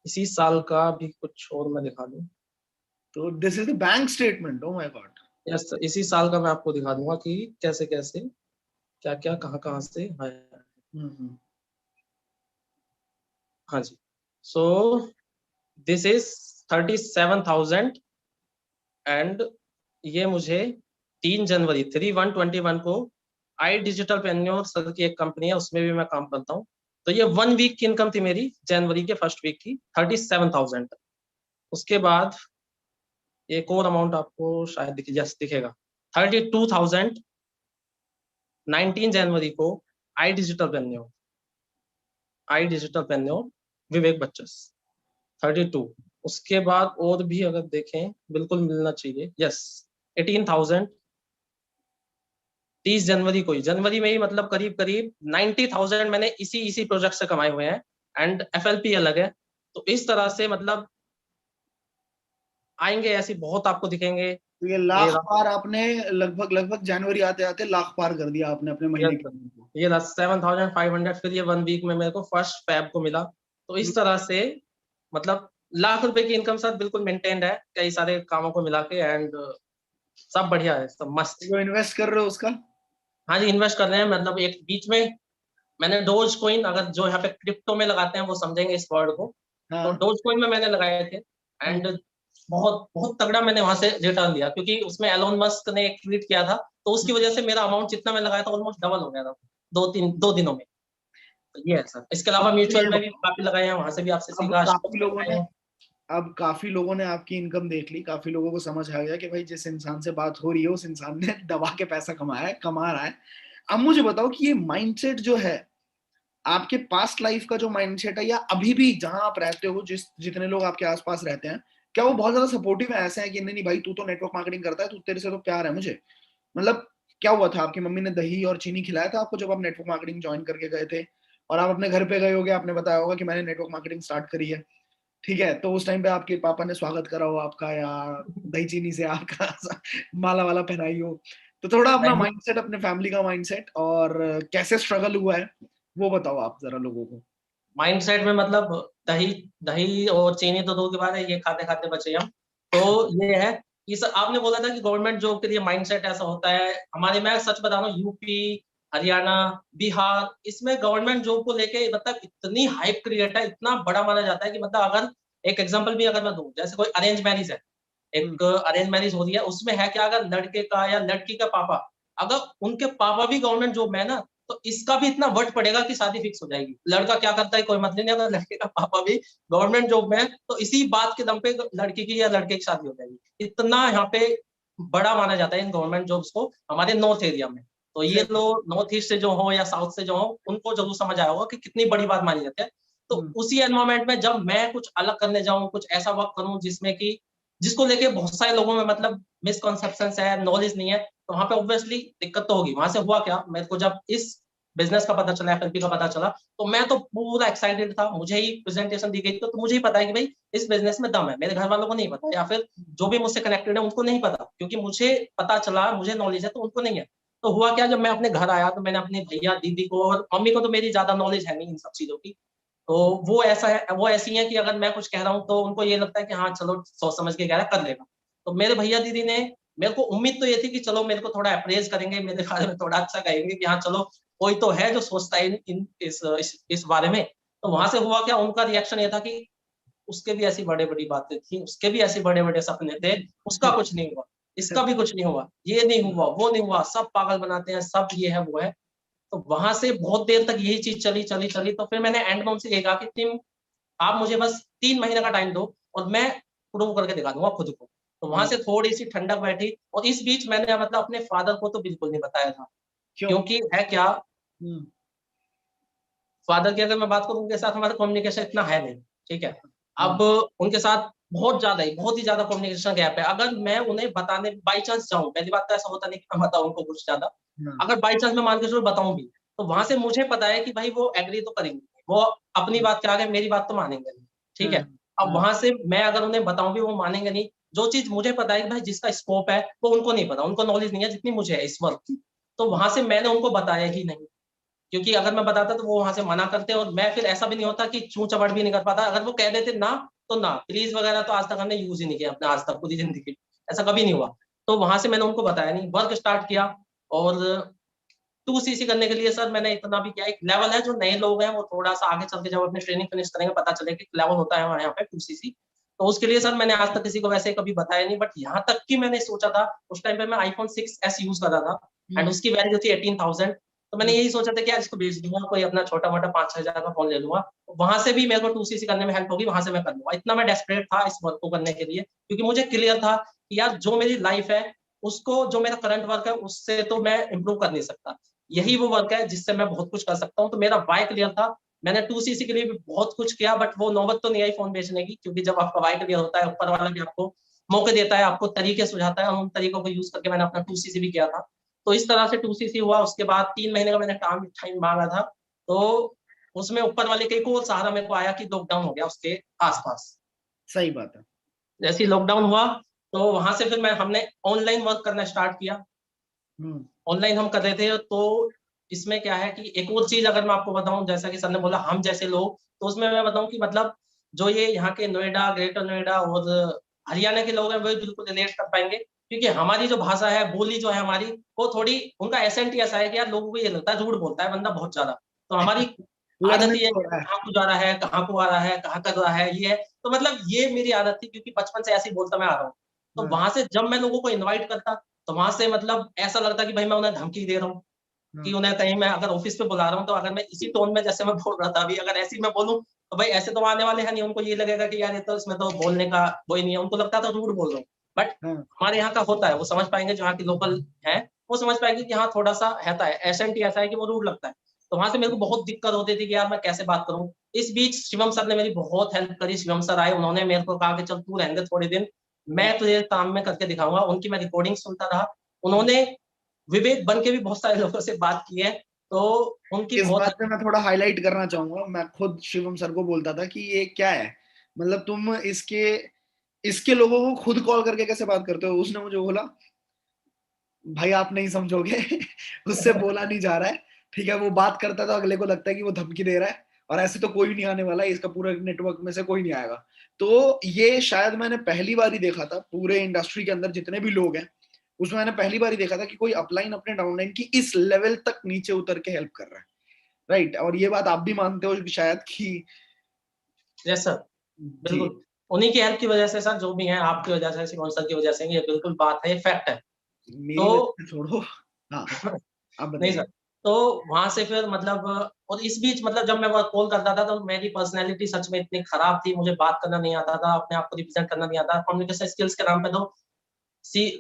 इसी साल का भी कुछ और मैं दिखा दूं। तो this is the bank statement, oh my God. Yes sir, इसी साल का मैं आपको दिखा दूंगा कि कैसे कैसे क्या क्या कहाँ कहाँ से आया। हम्म। हाँ जी, सो दिस इज 37,000 एंड ये मुझे 3 जनवरी 3/1/21 को आई डिजिटल पेन्योर सर की एक कंपनी है, उसमें भी मैं काम करता हूँ, तो ये 1 वीक की इनकम थी मेरी, जनवरी के फर्स्ट वीक की 37,000। उसके बाद एक और अमाउंट आपको शायद दिखेगा 32,000 19 जनवरी को आई डिजिटल पेन्योर विवेक बच्चन 32। उसके बाद और भी अगर देखें बिल्कुल मिलना चाहिए, यस 18,000 30 जनवरी को ही, जनवरी में ही, मतलब करीब करीब 90,000 मैंने इसी इसी प्रोजेक्ट से कमाए हुए हैं एंड FLP अलग है। तो इस तरह से मतलब आएंगे ऐसी बहुत आपको दिखेंगे। तो ये ये लाख रहा, पार आपने, लगभग लगभग जनवरी आते आते लाख पार कर दिया आपने अपने ये महीने के इनकम को। ये रहा 7,500, फिर ये 1 वीक में मेरे को फर्स्ट फैब को मिला। तो इस तरह से मतलब लाख रुपए की इनकम सर बिल्कुल मेंटेन्ड है कई सारे कामों को मिला के एंड सब बढ़िया है, सब मस्त। जो इन्वेस्ट कर रहे हो उसका? हाँ जी, इन्वेस्ट कर रहे हैं, मतलब एक बीच में मैंने डोज कॉइन, अगर जो यहाँ पे क्रिप्टो में लगाते हैं वो समझेंगे इस वर्ड को, तो हाँ। डोज कॉइन में मैंने लगाए थे एंड बहुत बहुत तगड़ा मैंने वहां से रिटर्न लिया, क्योंकि उसमें एलोन मस्क ने एक ट्वीट किया था तो उसकी वजह से मेरा अमाउंट जितना मैं लगाया था ऑलमोस्ट डबल हो गया था 2 दिनों में। तो ये है सर। इसके अब अलावा मुझे म्यूचुअल ये में भी बताओ, काफी लगाए हैं, वहां से भी आपसे अब सीखा, काफी स्टॉक्स में लोगों लगाए ने हैं। अब काफी लोगों ने आपकी इनकम देख ली, काफी लोगों को समझ आ गया कि भाई जिस इंसान से बात हो रही है उस इंसान ने दबा के पैसा कमाया है, कमा रहा है। अब मुझे बताओ कि ये माइंडसेट जो है, आपके पास्ट लाइफ का जो माइंडसेट है, या अभी भी जहां आप रहते हो, जितने लोग आपके आसपास रहते हैं, क्या वो बहुत ज्यादा सपोर्टिव है? ऐसे है कि नहीं नहीं भाई तू तो नेटवर्क मार्केटिंग करता है, तू, तेरे से तो प्यार है मुझे। मतलब क्या हुआ था, आपकी मम्मी ने दही और चीनी खिलाया था आपको जब आप नेटवर्क मार्केटिंग ज्वाइन करके गए थे, और आप अपने घर पे गए होगे, आपने बताया होगा कि मैंने नेटवर्क मार्केटिंग स्टार्ट करी है, ठीक है, तो उस टाइम पे आपके पापा ने स्वागत करा हो आपका, या दही चीनी से आपका माला वाला पहनाई हो? तो थोड़ा अपना नहीं, माइंडसेट, अपने फैमिली का माइंडसेट, और कैसे स्ट्रगल हुआ है वो बताओ आप जरा लोगों को। माइंडसेट में मतलब दही दही और चीनी तो दूर की बात है, ये खाते खाते बचे हम। तो ये है कि सर आपने बोला था कि गवर्नमेंट जॉब के लिए माइंडसेट ऐसा होता है। हमारे, मैं सच बता रहा हूँ, यूपी, हरियाणा, बिहार, इसमें गवर्नमेंट जॉब को लेके मतलब इतनी हाइप क्रिएट है, इतना बड़ा माना जाता है कि मतलब अगर एक एग्जांपल भी अगर मैं दूं, जैसे कोई अरेंज मैरिज है, हम्म, एक अरेंज मैरिज हो रही है, उसमें है क्या, अगर लड़के का या लड़की का पापा, अगर उनके पापा भी गवर्नमेंट जॉब में है ना, तो इसका भी इतना वट पड़ेगा कि शादी फिक्स हो जाएगी। लड़का क्या करता है कोई मतलब नहीं, अगर लड़के का पापा भी गवर्नमेंट जॉब में है तो इसी बात के दम पे लड़की की या लड़के की शादी हो जाएगी। इतना यहाँ पे बड़ा माना जाता है इन गवर्नमेंट जॉब्स को हमारे नॉर्थ एरिया में। तो ये सही। लोग नॉर्थ ईस्ट से जो हो या साउथ से जो हो, उनको जरूर समझ आया होगा कि कितनी बड़ी बात मानी जाती है। तो हम्म, उसी एनवायरमेंट में जब मैं कुछ अलग करने जाऊं, कुछ ऐसा वर्क करूं जिसमें कि जिसको लेके बहुत सारे लोगों में मतलब मिसकॉन्सेप्शन है, नॉलेज नहीं है, तो वहां पे ऑब्वियसली दिक्कत तो होगी। वहां से हुआ क्या, मेरे को जब इस बिजनेस का पता चला, एफएलपी का पता चला, तो मैं तो पूरा एक्साइटेड था। मुझे ही प्रेजेंटेशन दी गई तो मुझे ही पता है कि भाई इस बिजनेस में दम है। मेरे घर वालों को नहीं पता, या फिर जो भी मुझसे कनेक्टेड है उनको नहीं पता, क्योंकि मुझे पता चला, मुझे नॉलेज है तो उनको नहीं है। तो हुआ क्या, जब मैं अपने घर आया तो मैंने अपने भैया दीदी को, और मम्मी को तो मेरी ज्यादा नॉलेज है नहीं इन सब चीजों की, तो वो ऐसा है, वो ऐसी है कि अगर मैं कुछ कह रहा हूँ तो उनको ये लगता है कि हाँ चलो सोच समझ के कह रहा है, कर लेगा। तो मेरे भैया दीदी ने, मेरे को उम्मीद तो ये थी कि चलो मेरे को थोड़ा अप्रेज करेंगे, मेरे बारे में थोड़ा अच्छा कहेंगे कि हाँ चलो कोई तो है जो सोचता है इस बारे में। तो वहां से हुआ क्या, उनका रिएक्शन ये था कि उसके भी ऐसी बड़े बड़ी बातें थी, उसके भी ऐसे बड़े बड़े सपने थे, उसका कुछ नहीं हुआ, इसका भी कुछ नहीं हुआ, ये नहीं हुआ, वो नहीं हुआ, सब पागल बनाते हैं, सब ये है वो है। तो वहां से बहुत देर तक यही चीज चली चली चली। तो फिर मैंने एंड में उनसे ये कहा कि टीम, आप मुझे बस 3 महीने का टाइम दो और मैं प्रूव करके दिखा दूंगा खुद को। तो वहां से थोड़ी सी ठंडक बैठी, और इस बीच मैंने मतलब अपने फादर को तो बिल्कुल नहीं बताया था, क्यों? क्योंकि है क्या, हम्म, फादर की अगर मैं बात करूं, उनके साथ हमारा कम्युनिकेशन इतना है नहीं, ठीक है। हम्म, अब उनके साथ बहुत ही ज्यादा कम्युनिकेशन गैप है। अगर मैं उन्हें बताने बाई चांस जाऊं, पहली बात तो ऐसा होता नहीं कि मैं बताऊं उनको कुछ ज्यादा, हाँ, अगर बाई चांस मैं मान के चलो बताऊं भी, तो वहां से मुझे पता है कि भाई वो एग्री तो करेंगे, वो अपनी बात के आगे मेरी बात तो मानेंगे नहीं, ठीक हाँ, है। अब हाँ, वहां से मैं अगर उन्हें बताऊं भी वो मानेंगे नहीं। जो चीज मुझे पता है कि भाई जिसका स्कोप है वो उनको नहीं पता, उनको नॉलेज नहीं है जितनी मुझे है इस वर्क की। तो वहां से मैंने उनको बताया ही नहीं, क्योंकि अगर मैं बताता तो वो वहां से मना करते, और मैं फिर ऐसा भी नहीं होता कि चूं चबड़ भी नहीं कर पाता। अगर वो कह देते ना, तो ना, प्लीज वगैरह तो आज तक हमने यूज ही नहीं किया अपने, आज तक पूरी जिंदगी ऐसा कभी नहीं हुआ। तो वहां से मैंने उनको बताया नहीं, वर्क स्टार्ट किया। और 2cc करने के लिए सर मैंने इतना भी किया, एक लेवल है, जो नए लोग हैं वो थोड़ा सा आगे चल के जब अपनी ट्रेनिंग फिनिश करेंगे पता चले कि लेवल होता है हमारे यहाँ पे 2cc। तो उसके लिए सर मैंने आज तक किसी को वैसे कभी बताया नहीं, बट यहाँ तक कि मैंने सोचा था, उस टाइम पे मैं आईफोन 6s यूज कर रहा था, एंड हम्म, उसकी वैल्यू थी 18,000। तो मैंने हम्म, यही सोचा था कि यार इसको बेच दूंगा, कोई अपना छोटा मोटा 5-6 हजार का फोन ले लूंगा, वहां से भी मेरे को 2cc करने में हेल्प होगी, वहां से मैं कर लूंगा। इतना मैं डेस्परेट था इस वर्क को करने के लिए, क्योंकि मुझे क्लियर था कि यार जो मेरी लाइफ है उसको, जो मेरा करंट वर्क है उससे तो मैं इम्प्रूव कर नहीं सकता। यही वो वर्क है जिससे मैं बहुत कुछ कर सकता हूँ। तो मेरा वाई क्लियर था। मैंने 2cc के लिए भी बहुत कुछ किया, बट वो नौबत तो नहीं आई फोन बेचने की, क्योंकि जब आपका वाई क्लियर होता है, ऊपर वाला भी आपको मौके देता है, आपको तरीके सुझाता है, और उन तरीकों को यूज करके मैंने अपना 2cc भी किया था। तो इस तरह से 2cc हुआ। उसके बाद 3 महीने का मैंने टाइम मांगा था। तो उसमें ऊपर वाले का एक और सहारा मेरे को आया कि लॉकडाउन हो गया उसके आसपास। सही बात है। जैसे ही लॉकडाउन हुआ, तो वहां से फिर हमने ऑनलाइन वर्क करना स्टार्ट किया। हम्म, ऑनलाइन हम कर रहे थे। तो इसमें क्या है कि एक और चीज अगर मैं आपको बताऊं, जैसा कि सर ने बोला हम जैसे लोग, तो उसमें मैं बताऊं कि मतलब जो ये यहाँ के नोएडा, ग्रेटर नोएडा और हरियाणा के लोग हैं वो बिल्कुल रिलेट कर पाएंगे, क्योंकि हमारी जो भाषा है, बोली जो है हमारी, वो थोड़ी, उनका एसेंट ही ऐसा है कि यार लोगों को ये लगता है झूठ बोलता है बंदा बहुत ज्यादा। तो हमारी आदत लर्निंग ये है हो कि रहा है। कहाँ को जा रहा है, कहाँ को आ रहा है, कहाँ कर रहा है, ये है। तो मतलब ये मेरी आदत थी, क्योंकि बचपन से ऐसे ही बोलता मैं आ रहा हूँ। तो हाँ, वहां से जब मैं लोगों को इन्वाइट करता, तो वहां से मतलब ऐसा लगता कि भाई मैं उन्हें धमकी दे रहा हूँ कि उन्हें कहीं मैं अगर ऑफिस पे बुला रहा हूँ तो अगर मैं इसी टोन में जैसे मैं बोल रहा था अभी अगर ऐसे ही मैं बोलूँ तो भाई ऐसे तो आने वाले हैं नहीं, उनको ये लगेगा कि यार ये तो इसमें तो बोलने का वो ही नहीं है, उनको लगता था रूड बोल रहा हूँ। बट हाँ, हमारे यहाँ का होता है, वो समझ पाएंगे जो यहाँ के लोकल है, वो समझ पाएंगे कि हाँ थोड़ा सा रहता है, एसेंट ही ऐसा है कि वो रूड लगता है। तो वहां से मेरे को बहुत दिक्कत होती थी कि यार मैं कैसे बात करूँ। इस बीच शिवम सर ने मेरी बहुत हेल्प करी, शिवम सर आए, उन्होंने मेरे को कहा कि चल तू रहने दे थोड़े दिन, मैं तुझे काम में करके दिखाऊंगा। उनकी मैं रिकॉर्डिंग सुनता रहा, उन्होंने विवेक बन के भी बहुत सारे लोगों से बात की है, तो उनकी इस बहुत बात पे मैं थोड़ा हाईलाइट करना चाहूंगा। मैं खुद शिवम सर को बोलता था कि ये क्या है, मतलब तुम इसके इसके लोगों को खुद कॉल करके कैसे बात करते हो। उसने मुझे बोला भाई आप नहीं समझोगे उससे बोला नहीं जा रहा है, ठीक है। वो बात करता था, अगले को लगता है कि वो धमकी दे रहा है, और ऐसे तो कोई नहीं आने वाला है, इसका पूरे नेटवर्क में से कोई नहीं आएगा। तो ये शायद मैंने पहली बार ही देखा था पूरे इंडस्ट्री के अंदर जितने भी लोग हैं, उसमें मैंने पहली बार ही देखा था कि कोई अपलाइन अपने डाउनलाइन की इस लेवल तक नीचे उतर के हेल्प कर रहा है। राइट, और ये बात आप भी मानते हो शायद कि यस सर, जी, बिल्कुल। उन्हीं की हेल्प की वजह से सर, जो भी है आपकी वजह से, शिवम सर की वजह से, ये बिल्कुल बात है, ये फैक्ट है। मेरी तो वजह से छोड़ो। हाँ, आप नहीं सर, बताइए। तो वहां से फिर मतलब, और इस बीच मतलब जब मैं वो कॉल करता था तो मेरी पर्सनैलिटी सच में इतनी खराब थी, मुझे बात करना नहीं आता था, अपने आप को रिप्रेजेंट करना नहीं आता, कम्युनिकेशन स्किल्स के नाम पे तो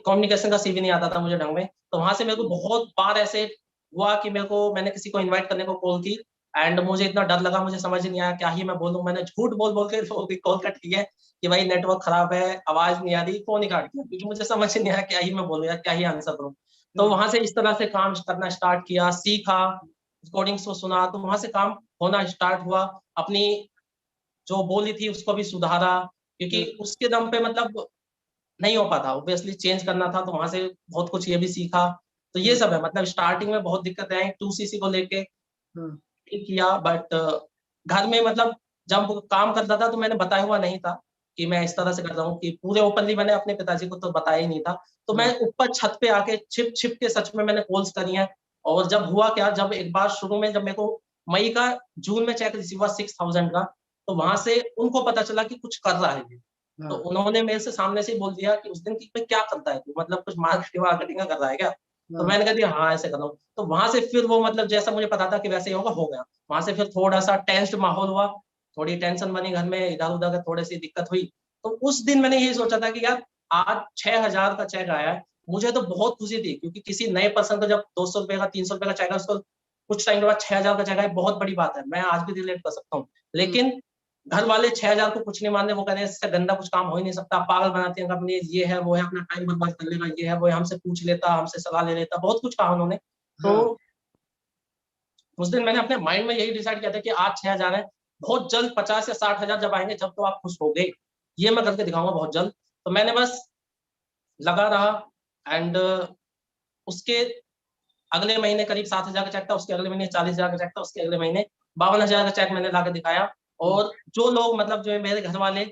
कम्युनिकेशन का सीवी नहीं आता था मुझे ढंग में। तो वहां से मेरे को बहुत बार ऐसे हुआ कि मैंने किसी को इनवाइट करने को कॉल की, एंड मुझे इतना डर लगा, मुझे समझ नहीं आया क्या ही मैं बोलूं, मैंने झूठ बोल बोल के लोगों की कॉल कट की है कि भाई नेटवर्क खराब है, आवाज नहीं आ रही, फोन ही काट दिया, क्योंकि मुझे समझ नहीं आया क्या ही मैं बोलूं या क्या ही आंसर दूं। तो हम्म, वहां से इस तरह से काम करना स्टार्ट किया, सीखा, रिकॉर्डिंग्स को सुना, तो वहां से काम होना स्टार्ट हुआ। अपनी जो बोली थी उसको भी सुधारा, क्योंकि हम्म, उसके दम पे मतलब नहीं हो पाता, ऑब्वियसली चेंज करना था, तो वहां से बहुत कुछ ये भी सीखा। तो ये हम्म, सब है, मतलब स्टार्टिंग में बहुत दिक्कतें आई 2cc को लेके, हम्म, ठीक किया, बट घर में मतलब जब काम करता था तो मैंने बताया हुआ नहीं था कि मैं इस तरह से कर रहा हूँ, कि पूरे ओपनली मैंने अपने पिताजी को तो बताया ही नहीं था। तो मैं हाँ, ऊपर छत पे आके छिप छिप के सच में मैंने कॉल्स करी हैं। और जब हुआ क्या, जब एक बार शुरू में जब मेरे को मई का जून में चेक रिसीव हुआ 6000 का, तो वहां से उनको पता चला कि कुछ कर रहा है ये। तो हाँ, उन्होंने मेरे से सामने से ही बोल दिया कि उस दिन कि भाई क्या करता है तू, मतलब कुछ मार्केटिंग वार्केटिंग का कर रहा है क्या। तो हाँ, मैंने कहा दिया हाँ ऐसे कर रहा हूँ। तो वहां से फिर वो मतलब जैसा मुझे पता था कि वैसे ही होगा, हो गया। वहां से फिर थोड़ा सा टेंस्ड माहौल हुआ, थोड़ी टेंशन बनी घर में, इधर उधर थोड़ी सी दिक्कत हुई। तो उस दिन मैंने यही सोचा था कि यार आज 6000 का चेक आया है, मुझे तो बहुत खुशी थी, क्योंकि किसी नए पर्सन को जब 200 रुपए का 300 रुपए का चेक है, उसको कुछ टाइम के बाद 6000 का चेक आया, बहुत बड़ी बात है, मैं आज भी रिलेट कर सकता हूँ। हम्म, लेकिन घर वाले 6000 को कुछ नहीं मान रहे, वो कह रहे हैं इससे गंदा कुछ काम हो ही नहीं सकता, पागल बनाते हैं कंपनी, ये है वो है, अपना टाइम बर्बाद कर लेगा, ये है वो है, हमसे पूछ लेता, हमसे सलाह ले लेता, बहुत कुछ कहा उन्होंने। तो हाँ, उस दिन मैंने अपने माइंड में यही डिसाइड किया था कि आज 6000 है, बहुत जल्द 50 या 60 हजार जब आएंगे, जब तो आप खुश हो गए, ये मैं करके दिखाऊंगा बहुत जल्द। तो मैंने बस लगा रहा, एंड उसके अगले महीने करीब 7000 का चेक था, उसके अगले महीने 40 हजार का चेक था, उसके अगले महीने 52 हजार का चेक मैंने ला दिखाया। हम्म, और जो लोग मतलब जो मेरे घर वाले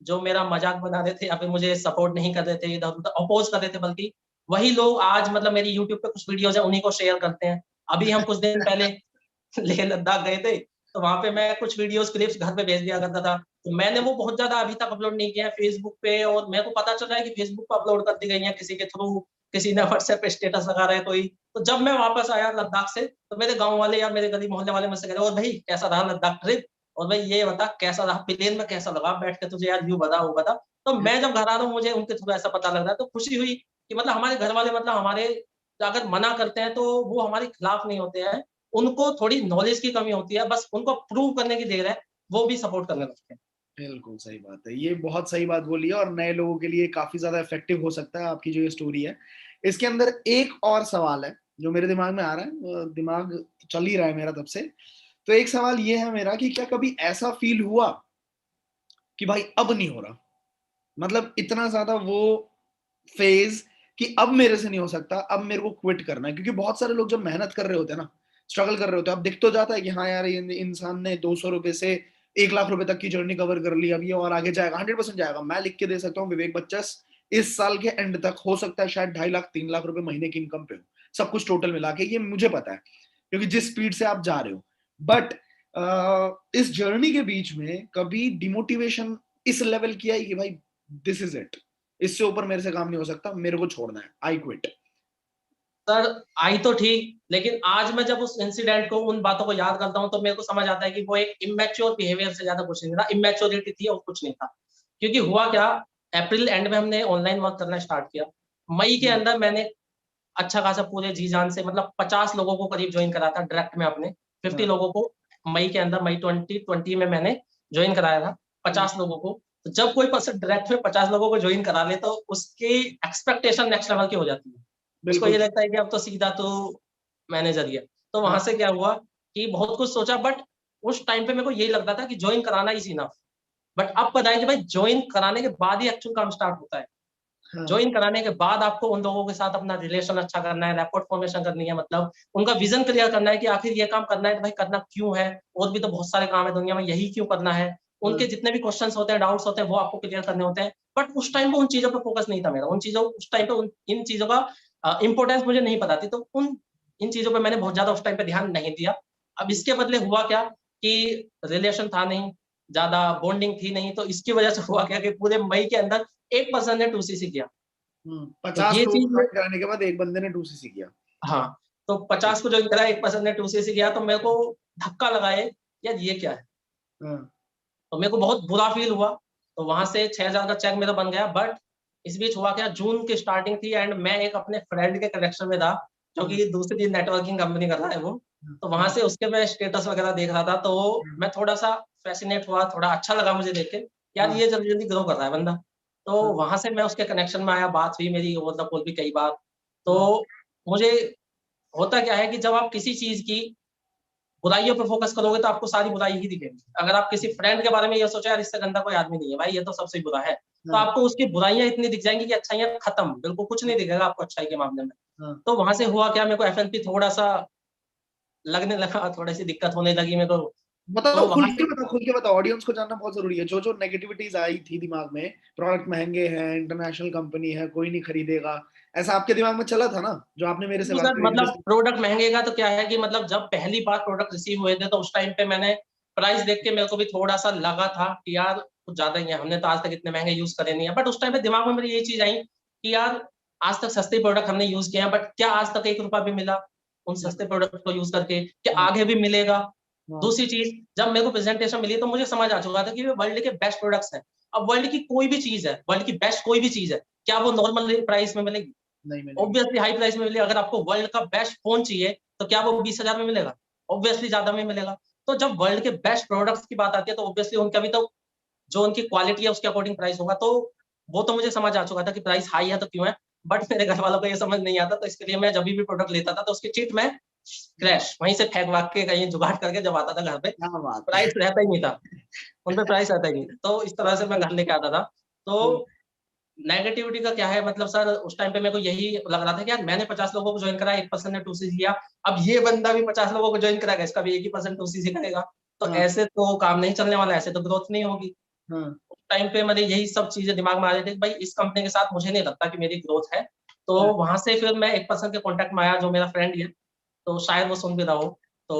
जो मेरा मजाक बना रहे थे या फिर मुझे सपोर्ट नहीं कर रहे थे, इधर उधर अपोज कर रहे थे, बल्कि वही लोग आज मतलब मेरी यूट्यूब पे कुछ वीडियोज है उन्हीं को शेयर करते हैं। अभी हम कुछ दिन पहले लेह लद्दाख गए थे, तो वहां पे मैं कुछ वीडियोस क्लिप्स घर पे भेज दिया करता था। तो मैंने वो बहुत ज्यादा अभी तक अपलोड नहीं किया है फेसबुक पे, और मेरे को पता चल रहा है कि फेसबुक पे अपलोड कर दी गई है किसी के थ्रू, किसी ने व्हाट्सएप पे स्टेटस लगा रहा है कोई। तो जब मैं वापस आया लद्दाख से, तो मेरे गांव वाले या मेरे गली मोहल्ले वाले मुझसे कह रहे और भाई कैसा रहा लद्दाख ट्रिप, और भाई ये बता कैसा रहा, प्लेन में कैसा लगा बैठ के तुझे, यार यू बता वो बता। तो मैं जब घर आ रहा हूँ मुझे उनके थ्रू ऐसा पता लग रहा है, तो खुशी हुई कि मतलब हमारे घर वाले मतलब हमारे अगर मना करते हैं तो वो हमारे खिलाफ नहीं होते हैं, उनको थोड़ी नॉलेज की कमी होती है, बस उनको प्रूव करने की देर है, वो भी सपोर्ट करने लगते हैं। बिल्कुल सही बात है, ये बहुत सही बात बोली है, और नए लोगों के लिए काफी ज्यादा इफेक्टिव हो सकता है आपकी जो ये स्टोरी है। इसके अंदर एक और सवाल है जो मेरे दिमाग में आ रहा है, दिमाग चल ही रहा है मेरा तब से। तो एक सवाल ये है मेरा कि क्या कभी ऐसा फील हुआ कि भाई अब नहीं हो रहा, मतलब इतना ज्यादा वो फेज कि अब मेरे से नहीं हो सकता, अब मेरे को क्विट करना है। क्योंकि बहुत सारे लोग जब मेहनत कर रहे होते हैं ना, स्ट्रगल कर रहे होते हैं, अब दिख तो जाता है कि हाँ यार ये इंसान ने 200 रुपए से 1 लाख रुपए तक की जर्नी कवर कर ली, अब ये और आगे जाएगा, 100% जाएगा। मैं लिख के दे सकता हूँ विवेक बच्चा इस साल के एंड तक हो सकता है शायद 2.5 लाख 3 लाख रुपए महीने की इनकम पे हो, सब कुछ टोटल मिला के, ये मुझे पता है क्योंकि जिस स्पीड से आप जा रहे हो। बट इस जर्नी के बीच में कभी डिमोटिवेशन इस लेवल की आई कि भाई दिस इज इट, इससे ऊपर मेरे से काम नहीं हो सकता, मेरे को छोड़ना है, आई क्विट। सर आई तो ठीक, लेकिन आज मैं जब उस इंसिडेंट को, उन बातों को याद करता हूँ तो मेरे को समझ आता है कि वो एक इमेच्योर बिहेवियर से ज्यादा कुछ नहीं था, इमेच्योरिटी थी और कुछ नहीं था। क्योंकि हुआ क्या, अप्रैल एंड में हमने ऑनलाइन वर्क करना स्टार्ट किया, मई के अंदर मैंने अच्छा खासा पूरे जी जान से मतलब 50 लोगों को करीब ज्वाइन करा था डायरेक्ट में अपने, 50 लोगों को मई के अंदर, मई 2020 में मैंने ज्वाइन कराया था 50 लोगों को। तो जब कोई पर्सन डायरेक्ट में 50 लोगों को ज्वाइन करा ले तो उसकी एक्सपेक्टेशन नेक्स्ट लेवल की हो जाती है। उसको बिल्कुल। ये लगता है कि अब तो सीधा तो मैनेजर ही है। तो वहां हाँ, से क्या हुआ कि बहुत कुछ सोचा, बट उस टाइम पे मेरे को यही लगता था कि ज्वाइन कराना इज इनफ। बट अब पता है कि भाई ज्वाइन कराने के बाद ही एक्चुअल काम स्टार्ट होता है। हाँ, ज्वाइन कराने के बाद आपको उन लोगों के साथ अपना रिलेशन अच्छा करना है, रैपोर्ट फॉर्मेशन करनी है, मतलब उनका विजन क्लियर करना है कि आखिर ये काम करना है तो भाई करना क्यों है, और भी तो बहुत सारे काम है दुनिया में, यही क्यों करना है। हाँ, उनके जितने भी क्वेश्चंस होते हैं, डाउट्स होते हैं, वो आपको क्लियर करने होते हैं। बट उस टाइम पे उन चीजों पे फोकस नहीं था मेरा, उन चीजों उस टाइम पे इन चीजों का इंपॉर्टेंस मुझे नहीं पता थी, तो उन इन चीजों पे मैंने बहुत ज्यादा उस टाइम पे ध्यान नहीं दिया। अब इसके बदले हुआ क्या कि रिलेशन था नहीं, ज्यादा बॉन्डिंग थी नहीं, तो इसकी वजह से हुआ क्या कि पूरे मई के अंदर एक पर्सन ने 2CC किया। तो 50 ये लोग चीज में, ज्वाइन कराने के बाद एक बंदे ने 2CC किया। हाँ, तो 50 को ज्वाइन करा, एक पर्सन ने 2CC किया, तो मेरे को धक्का लगा ये, यार ये क्या है। हाँ, तो मेरे को बहुत बुरा फील हुआ। तो वहां से 6,000 का चेक मेरा बन गया। बट इस बीच हुआ क्या, जून की स्टार्टिंग थी एंड मैं एक अपने फ्रेंड के कनेक्शन में था जो हाँ, कि दूसरी नेटवर्किंग कंपनी कर रहा है वो। तो वहां हाँ, से उसके मैं स्टेटस वगैरह देख रहा था, तो मैं थोड़ा सा फैसिनेट हुआ, थोड़ा अच्छा लगा मुझे देख के, यार हाँ, ये जल्दी जल्दी ग्रो कर रहा है बंदा। तो हाँ, वहां से मैं उसके कनेक्शन में आया, बात हुई मेरी ओवर द कॉल भी कई बार। तो हाँ, मुझे होता क्या है कि जब आप किसी चीज की बुराइयों पे फोकस करोगे तो आपको सारी बुराई ही दिखेगी। अगर आप किसी फ्रेंड के बारे में ये सोचा यार इससे गंदा कोई आदमी नहीं है भाई, ये तो सबसे बुरा है, तो हाँ, आपको उसकी बुराइयां इतनी दिख जाएंगी कि अच्छाइयां खत्म, बिल्कुल कुछ नहीं दिखेगा आपको अच्छाई के मामले में। हाँ। तो वहां से हुआ क्या, मेरे को एफएनपी थोड़ा सा लगने लगा, थोड़ी सी दिक्कत होने लगी मेरे को। बताओ, तो खुल वहां के से बताओ, खुल के बताओ, ऑडियंस को जानना बहुत जरूरी है। जो जो नेगेटिविटीज आई थी दिमाग में, प्रोडक्ट महंगे हैं, इंटरनेशनल कंपनी है, कोई नहीं खरीदेगा, ऐसा आपके दिमाग में चला था ना, जो आपने मेरे से तो बात सर करी थी मतलब जिस। प्रोडक्ट महंगे का तो क्या है कि मतलब जब पहली बार प्रोडक्ट रिसीव हुए थे तो उस टाइम पे मैंने प्राइस देख के मेरे को भी थोड़ा सा लगा था कि यार कुछ ज्यादा ही है, हमने तो आज तक इतने महंगे यूज करे नहीं है। बट उस टाइम पे दिमाग में मेरी यही चीज आई कि यार आज तक सस्ते प्रोडक्ट हमने यूज किए हैं, बट क्या आज तक 1 रुपया भी मिला उन सस्ते प्रोडक्ट को यूज करके, क्या हाँ, आगे भी मिलेगा। हाँ, दूसरी चीज, जब मेरे को प्रेजेंटेशन मिली तो मुझे समझ आ चुका था कि वे वर्ल्ड के बेस्ट प्रोडक्ट्स हैं। अब वर्ल्ड की कोई भी चीज है, वर्ल्ड की बेस्ट कोई भी चीज है, क्या वो नॉर्मल प्राइस में मिलेगी? नहीं मिलेगी। ऑब्वियसली हाई प्राइस में मिलेगा। अगर आपको वर्ल्ड का बेस्ट फोन चाहिए तो क्या वो 20,000 में मिलेगा? ऑब्वियसली ज्यादा में मिलेगा। तो जब वर्ल्ड के बेस्ट प्रोडक्ट्स की बात आती है तो ऑब्वियसली उनका भी तो जो उनकी क्वालिटी है उसके अकॉर्डिंग प्राइस होगा। तो वो तो मुझे समझ आ चुका था कि प्राइस हाई है तो क्यों है। बट मेरे घर वालों को ये समझ नहीं आता, तो इसके लिए मैं जब भी प्रोडक्ट लेता था तो उसकी चिट में क्रैश वहीं से फेंक वाक के कहीं जुगाड़ करके जब आता था घर पे, क्या बात है। प्राइस रहता ही नहीं था, उन पे प्राइस रहता ही नहीं। तो इस तरह से मैं घर लेके आता था। तो नेगेटिविटी का क्या है, मतलब सर उस टाइम पे मेरे को यही लग रहा था कि यार मैंने 50 लोगों को ज्वाइन कराया, एक पर्सन ने 2CC किया, अब ये बंदा भी 50 लोगों को ज्वाइन कराएगा, इसका भी एक ही पर्सन 2CC करेगा, तो हाँ, ऐसे तो काम नहीं चलने वाला, ऐसे तो ग्रोथ नहीं होगी। हाँ, उस टाइम पे मेरे यही सब चीजें दिमाग में आ रही थी कि भाई इस कंपनी के साथ मुझे नहीं लगता कि मेरी ग्रोथ है। तो हाँ, वहां से फिर मैं एक पर्सन के कॉन्टेक्ट में आया जो मेरा फ्रेंड ही है, तो शायद वो सुन भी रहा हो तो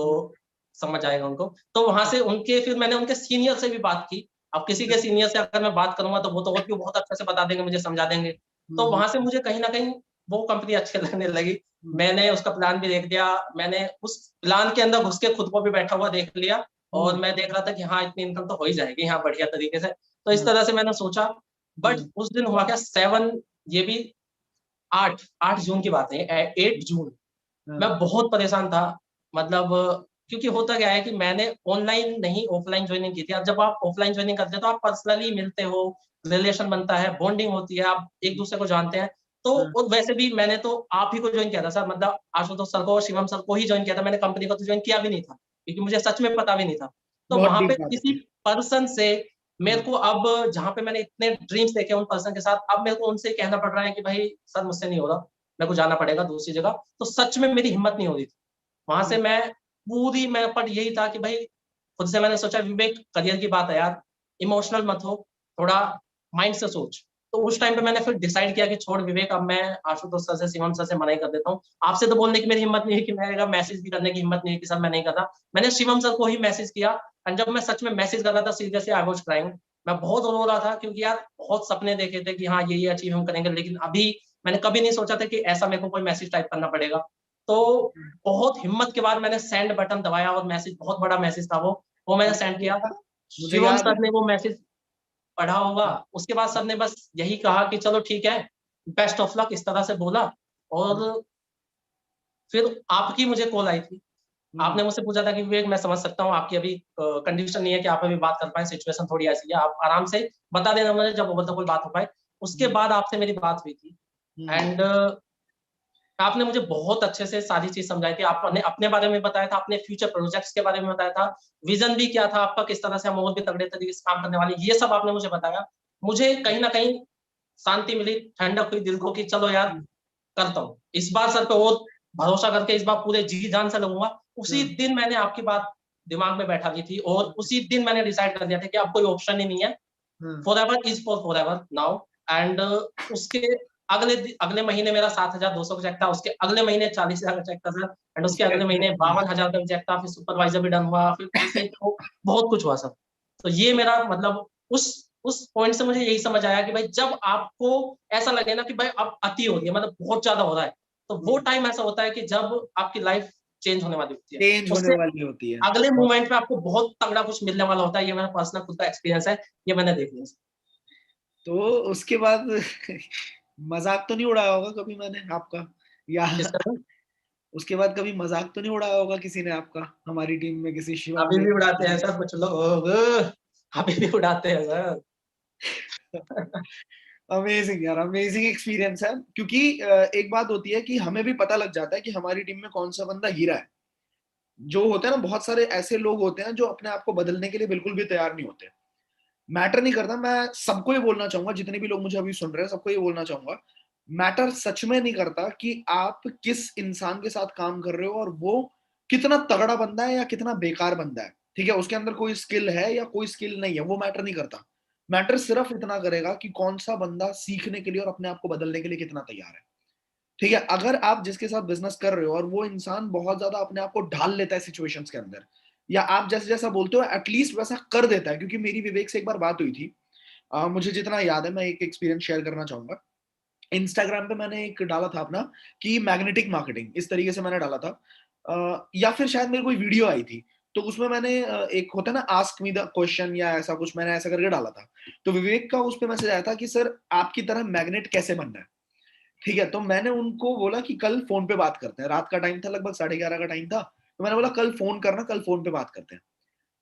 समझ आएगा उनको। तो वहां से उनके फिर मैंने उनके सीनियर से भी बात की। अब किसी के सीनियर से अगर मैं बात करूंगा तो वो तो और भी बहुत अच्छे से बता देंगे, मुझे समझा देंगे। तो वहां से मुझे कहीं ना कहीं वो कंपनी अच्छी लगने लगी। मैंने उसका प्लान भी देख दिया, मैंने उस प्लान के अंदर घुस के खुद को भी बैठा हुआ देख लिया, और मैं देख रहा था कि हाँ इतनी इनकम तो हो ही जाएगी यहाँ बढ़िया तरीके से। तो इस तरह से मैंने सोचा। बट उस दिन हुआ क्या, 7, ये भी 8 जून की बात है, 8 जून, मैं बहुत परेशान था। मतलब क्योंकि होता क्या है कि मैंने ऑनलाइन नहीं ऑफलाइन ज्वाइनिंग की थी। अब जब आप ऑफलाइन ज्वाइनिंग करते हो तो आप पर्सनली मिलते हो, रिलेशन बनता है, बॉन्डिंग होती है, आप एक दूसरे को जानते हैं। तो और वैसे भी मैंने तो आप ही को ज्वाइन किया था सर, मतलब आशुतोष सर को और शिवम सर को ही ज्वाइन किया था, मैंने कंपनी को तो ज्वाइन किया भी नहीं था क्योंकि मुझे सच में पता भी नहीं था। तो बहुत वहां पे डीप बात किसी है। पर्सन से मेरे को, अब जहाँ पे मैंने इतने ड्रीम्स देखे उन पर्सन के साथ, अब मेरे को उनसे कहना पड़ रहा है कि भाई सर मुझसे नहीं हो रहा, मेरे को जाना पड़ेगा दूसरी जगह। तो सच में मेरी हिम्मत नहीं हो रही थी। वहां से मैं पूरी, मैं पर यही था कि भाई खुद से मैंने सोचा विवेक करियर की बात है यार, इमोशनल मत हो, थोड़ा माइंड से सोच। तो उस टाइम पे मैंने फिर डिसाइड किया कि छोड़ विवेक, अब मैं आशुतोष सर से, शिवम सर से मना ही कर देता हूँ। आपसे तो बोलने की मेरी हिम्मत नहीं है, कि मेरा मैसेज भी करने की हिम्मत नहीं है कि सर मैं नहीं कर रहा। मैंने शिवम सर को ही मैसेज किया, और जब मैं सच में मैसेज कर रहा था सीरियसली आई वाज क्राइंग। मैं बहुत रो रहा था क्योंकि यार बहुत सपने देखे थे कि हाँ ये अचीव हम करेंगे, लेकिन अभी मैंने कभी नहीं सोचा था कि ऐसा मेरे को कोई मैसेज टाइप करना पड़ेगा। तो बहुत हिम्मत के बाद मैंने सेंड बटन दबाया और मैसेज, बहुत बड़ा मैसेज था वो मैंने सेंड किया। मुझे शिवम याद है। सर ने वो मैसेज पढ़ा होगा, उसके बाद सर ने बस यही कहा कि चलो ठीक है, बेस्ट ऑफ लक, इस तरह से बोला। और फिर आपकी मुझे कॉल आई थी। आपने मुझसे पूछा था कि विवेक, मैं समझ सकता हूँ आपकी अभी कंडीशन नहीं है कि आप अभी बात कर पाए, सिचुएशन थोड़ी ऐसी है, आप आराम से बता देना मुझे जब ओवर द कॉल बात हो पाए। उसके बाद आपसे मेरी बात हुई थी एंड आपने मुझे बहुत अच्छे से सारी चीज समझाई थी। आपने अपने बारे में बताया था, अपने फ्यूचर प्रोजेक्ट्स के बारे में बताया था, विजन भी क्या था आपका, किस तरह से हम और भी तगड़े तरीके से काम करने वाले, ये सब आपने मुझे बताया। मुझे कहीं ना कहीं शांति मिली, ठंडक हुई दिल को कि चलो यार करता हूँ इस बार सर पे और भरोसा करके, इस बार पूरे जी जान से लगूंगा। उसी दिन मैंने आपकी बात दिमाग में बैठा ली थी और उसी दिन मैंने डिसाइड कर लिया था कि अब कोई ऑप्शन ही नहीं है, forever is for ever now. And उसके अगले महीने मेरा 7,200 का चेक था, उसके अगले महीने 40,000 का चेक था सर, एंड उसके अगले महीने 52,000 का चेक था, फिर सुपरवाइजर भी डन हुआ, फिर ऐसे तो बहुत कुछ हुआ सर। तो ये मेरा मतलब उस पॉइंट से मुझे यही समझ आया कि भाई जब आपको ऐसा लगे ना कि भाई अब अति हो रही है, मतलब बहुत ज्यादा हो रहा है, तो वो टाइम ऐसा होता है कि जब आपकी लाइफ चेंज होने वाली होती है, चेंज होने उससे वाली होती है। अगले मोमेंट पे आपको बहुत तगड़ा कुछ मिलने वाला होता है। ये मेरा पर्सनल खुद का एक्सपीरियंस है, ये मैंने देख लिया। तो उसके बाद मजाक तो नहीं उड़ाया होगा कभी मैंने आपका, या किसका था? उसके बाद कभी मजाक तो नहीं उड़ाया होगा किसी ने आपका, हमारी टीम में किसी शिवम अभी ने? भी उड़ाते हैं सर कुछ लोग, अभी भी उड़ाते हैं सर। अमेजिंग यार, अमेजिंग एक्सपीरियंस है, क्योंकि एक बात होती है कि हमें भी पता लग जाता है कि हमारी टीम में कौन सा बंदा हीरा है। जो होते हैं ना, बहुत सारे ऐसे लोग होते हैं जो अपने आप को बदलने के लिए बिल्कुल भी तैयार नहीं होते। मैटर नहीं करता, मैं सबको ये बोलना चाहूंगा, जितने भी लोग मुझे अभी सुन रहे हैं सबको ये बोलना चाहूंगा, मैटर सच में नहीं करता कि आप किस इंसान के साथ काम कर रहे हो और वो कितना तगड़ा बंदा है या कितना बेकार बंदा है। ठीक है, उसके अंदर कोई स्किल है या कोई स्किल नहीं है, वो मैटर नहीं करता। मैटर सिर्फ इतना करेगा कि कौन सा बंदा सीखने के लिए और अपने आप को बदलने के लिए कितना तैयार है। ठीक है, अगर आप जिसके साथ बिजनेस कर रहे हो और वो इंसान बहुत ज्यादा अपने आप को ढाल लेता है सिचुएशंस के अंदर, या आप जैसे जैसा बोलते हो एटलीस्ट वैसा कर देता है, क्योंकि मेरी विवेक से एक बार बात हुई थी। मुझे जितना याद है मैं एक एक्सपीरियंस शेयर करना चाहूंगा। इंस्टाग्राम पे मैंने एक डाला था अपना कि मैग्नेटिक मार्केटिंग, इस तरीके से मैंने डाला था। या फिर शायद मेरी कोई वीडियो आई थी, तो उसमें मैंने एक होता है ना आस्क मी द क्वेश्चन या ऐसा कुछ, मैंने ऐसा करके डाला था। तो विवेक का उस पे मैसेज आया था कि सर आपकी तरह मैग्नेट कैसे बनना है। ठीक है, तो मैंने उनको बोला कि कल फोन पे बात करते हैं, रात का टाइम था, लगभग 11:30 का टाइम था। तो मैंने बोला कल फोन करना, कल फोन पे बात करते हैं।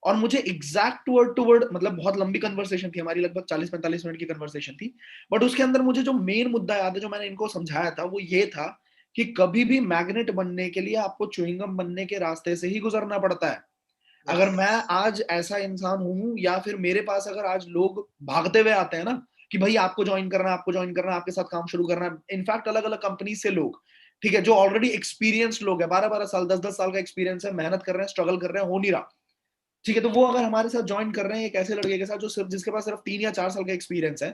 और मुझे एग्जैक्ट वर्ड टू वर्ड, मतलब बहुत लंबी कन्वर्सेशन थी हमारी, लगभग 40-45 मिनट की कन्वर्सेशन थी। बट उसके अंदर मुझे जो मेन मुद्दा याद है जो मैंने इनको समझाया था वो ये था कि कभी भी मैग्नेट बनने के लिए आपको च्युइंगम बनने के रास्ते से ही गुजरना पड़ता है। अगर मैं आज ऐसा इंसान हूं, या फिर मेरे पास अगर आज लोग भागते हुए आते हैं ना कि भाई आपको ज्वाइन करना, आपको ज्वाइन करना, आपके साथ काम शुरू करना, इनफैक्ट अलग अलग कंपनी से लोग, ठीक है, जो ऑलरेडी एक्सपीरियंस लोग है, 12-12 साल, 10-10 साल का एक्सपीरियंस है, मेहनत कर रहे हैं, स्ट्रगल कर रहे हैं, हो नहीं रहा। ठीक है, तो वो अगर हमारे साथ ज्वाइन कर रहे हैं एक ऐसे लड़के के साथ जो सिर्फ, जिसके पास सिर्फ 3 या 4 साल का एक्सपीरियंस है,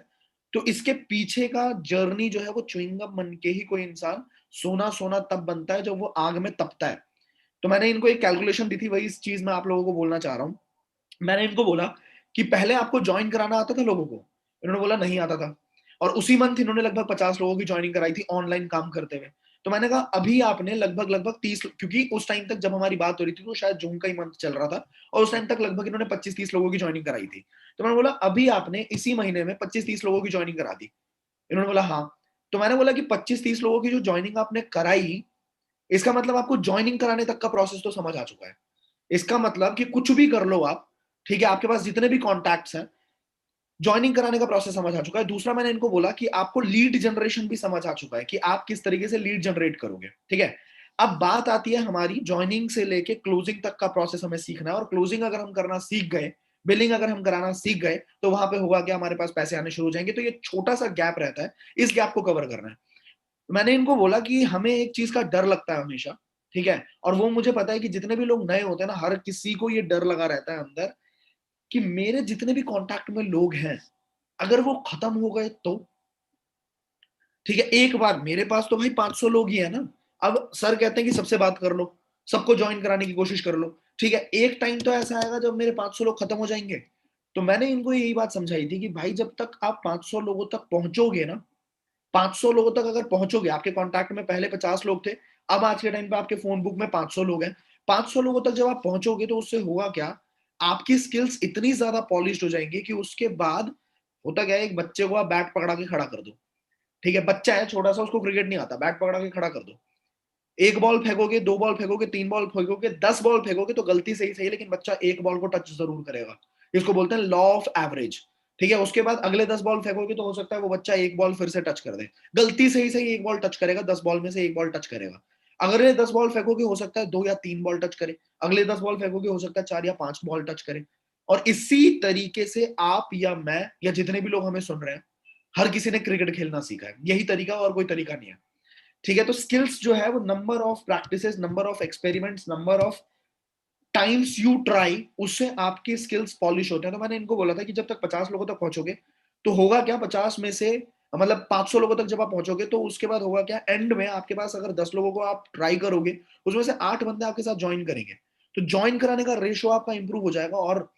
तो इसके पीछे का जर्नी जो है वो च्युइंगम बन के ही कोई इंसान सोना सोना तब बनता है जब वो आग में तपता है। तो मैंने इनको एक कैलकुलेशन दी थी, वही इस चीज मैं आप लोगों को बोलना चाह रहा हूँ। मैंने इनको बोला कि पहले आपको ज्वाइन कराना आता था लोगों को? इन्होंने बोला नहीं आता था। और उसी मंथ इन्होंने लगभग 50 लोगों की ज्वाइनिंग कराई थी ऑनलाइन काम करते हुए। तो मैंने कहा अभी आपने लगभग लगभग 30, क्योंकि उस टाइम तक जब हमारी बात हो रही थी तो शायद जून का ही मंथ चल रहा था, और उस टाइम तक लगभग इन्होंने 25-30 लोगों की ज्वाइनिंग कराई थी। तो मैंने बोला अभी आपने इसी महीने में 25-30 लोगों की ज्वाइनिंग करा दी? इन्होंने बोला हाँ। तो मैंने बोला कि 25-30 लोगों की जो ज्वाइनिंग आपने कराई, इसका मतलब आपको ज्वाइनिंग कराने तक का प्रोसेस तो समझ आ चुका है। इसका मतलब कि कुछ भी कर लो आप, ठीक है, आपके पास जितने भी कॉन्टैक्ट्स हैं, ज्वाइनिंग कराने का प्रोसेस समझ आ चुका है। दूसरा, मैंने इनको बोला कि आपको लीड जनरेशन भी समझ आ चुका है कि आप किस तरीके से लीड जनरेट करोगे। ठीक है, अब बात आती है हमारी ज्वाइनिंग से लेके क्लोजिंग तक का प्रोसेस हमें सीखना है, और क्लोजिंग अगर हम करना सीख गए, बिलिंग अगर हम कराना सीख गए, तो वहां पे होगा कि हमारे पास पैसे आने शुरू हो जाएंगे। तो ये छोटा सा गैप रहता है, इस गैप को कवर करना है। मैंने इनको बोला कि हमें एक चीज का डर लगता है हमेशा, ठीक है, और वो मुझे पता है कि जितने भी लोग नए होते हैं ना, हर किसी को ये डर लगा रहता है अंदर कि मेरे जितने भी कांटेक्ट में लोग हैं, अगर वो खत्म हो गए तो? ठीक है, एक बार मेरे पास तो भाई 500 लोग ही है ना। अब सर कहते हैं कि सबसे बात कर लो, सबको ज्वाइन कराने की कोशिश कर लो। ठीक है, एक टाइम तो ऐसा आएगा जब मेरे 500 लोग खत्म हो जाएंगे। तो मैंने इनको यही बात समझाई थी कि भाई जब तक आप 500 लोगों तक पहुंचोगे ना, 500 लोगों तक अगर पहुंचोगे, आपके कॉन्टैक्ट में पहले 50 लोग थे, अब आज के टाइम पे आपके फोन बुक में 500 लोग हैं। 500 लोगों तक जब आप पहुंचोगे तो उससे होगा क्या, आपकी स्किल्स इतनी ज्यादा पॉलिश्ड हो जाएंगी कि उसके बाद होता क्या है, एक बच्चे को आप बैट पकड़ा के खड़ा कर दो, ठीक है, बच्चा है छोटा सा, उसको क्रिकेट नहीं आता, बैट पकड़ा के खड़ा कर दो, एक बॉल फेंकोगे, 2 बॉल फेंकोगे, 3 बॉल फेंकोगे, 10 बॉल फेंकोगे तो गलती से ही सही, लेकिन बच्चा एक बॉल को टच जरूर करेगा। इसको बोलते हैं लॉ ऑफ एवरेज। ठीक है, उसके बाद अगले 10 बॉल फेंकोगे तो हो सकता है वो बच्चा एक बॉल फिर से टच कर दे, गलती से ही सही एक बॉल टच करेगा, 10 बॉल में से एक बॉल टच करेगा। अगले 10 बॉल फेंकोगे हो सकता है 2 या 3 बॉल टच करे, अगले 10 बॉल फेंकोगे हो सकता है 4 या 5 बॉल टच करे। और इसी तरीके से आप या मैं या जितने भी लोग हमें सुन रहे हैं, हर किसी ने क्रिकेट खेलना सीखा है, यही तरीका और कोई तरीका नहीं है। ठीक है, तो स्किल्स जो है वो number of practices, number of experiments, number of times you try, उससे आपके स्किल्स पॉलिश होते हैं। तो मैंने इनको बोला था कि जब तक 50 लोगों तक पहुंचोगे तो होगा क्या, 50 में से मतलब 500 लोगों तक जब आप पहुंचोगे तो उसके बाद होगा क्या, एंड में आपके पास अगर 10 लोगों को आप ट्राई करोगे, उसमें से 8 बंदे आपके साथ ज्वाइन करेंगे, तो ज्वाइन कराने का रेशियो आपका इंप्रूव हो जाएगा। और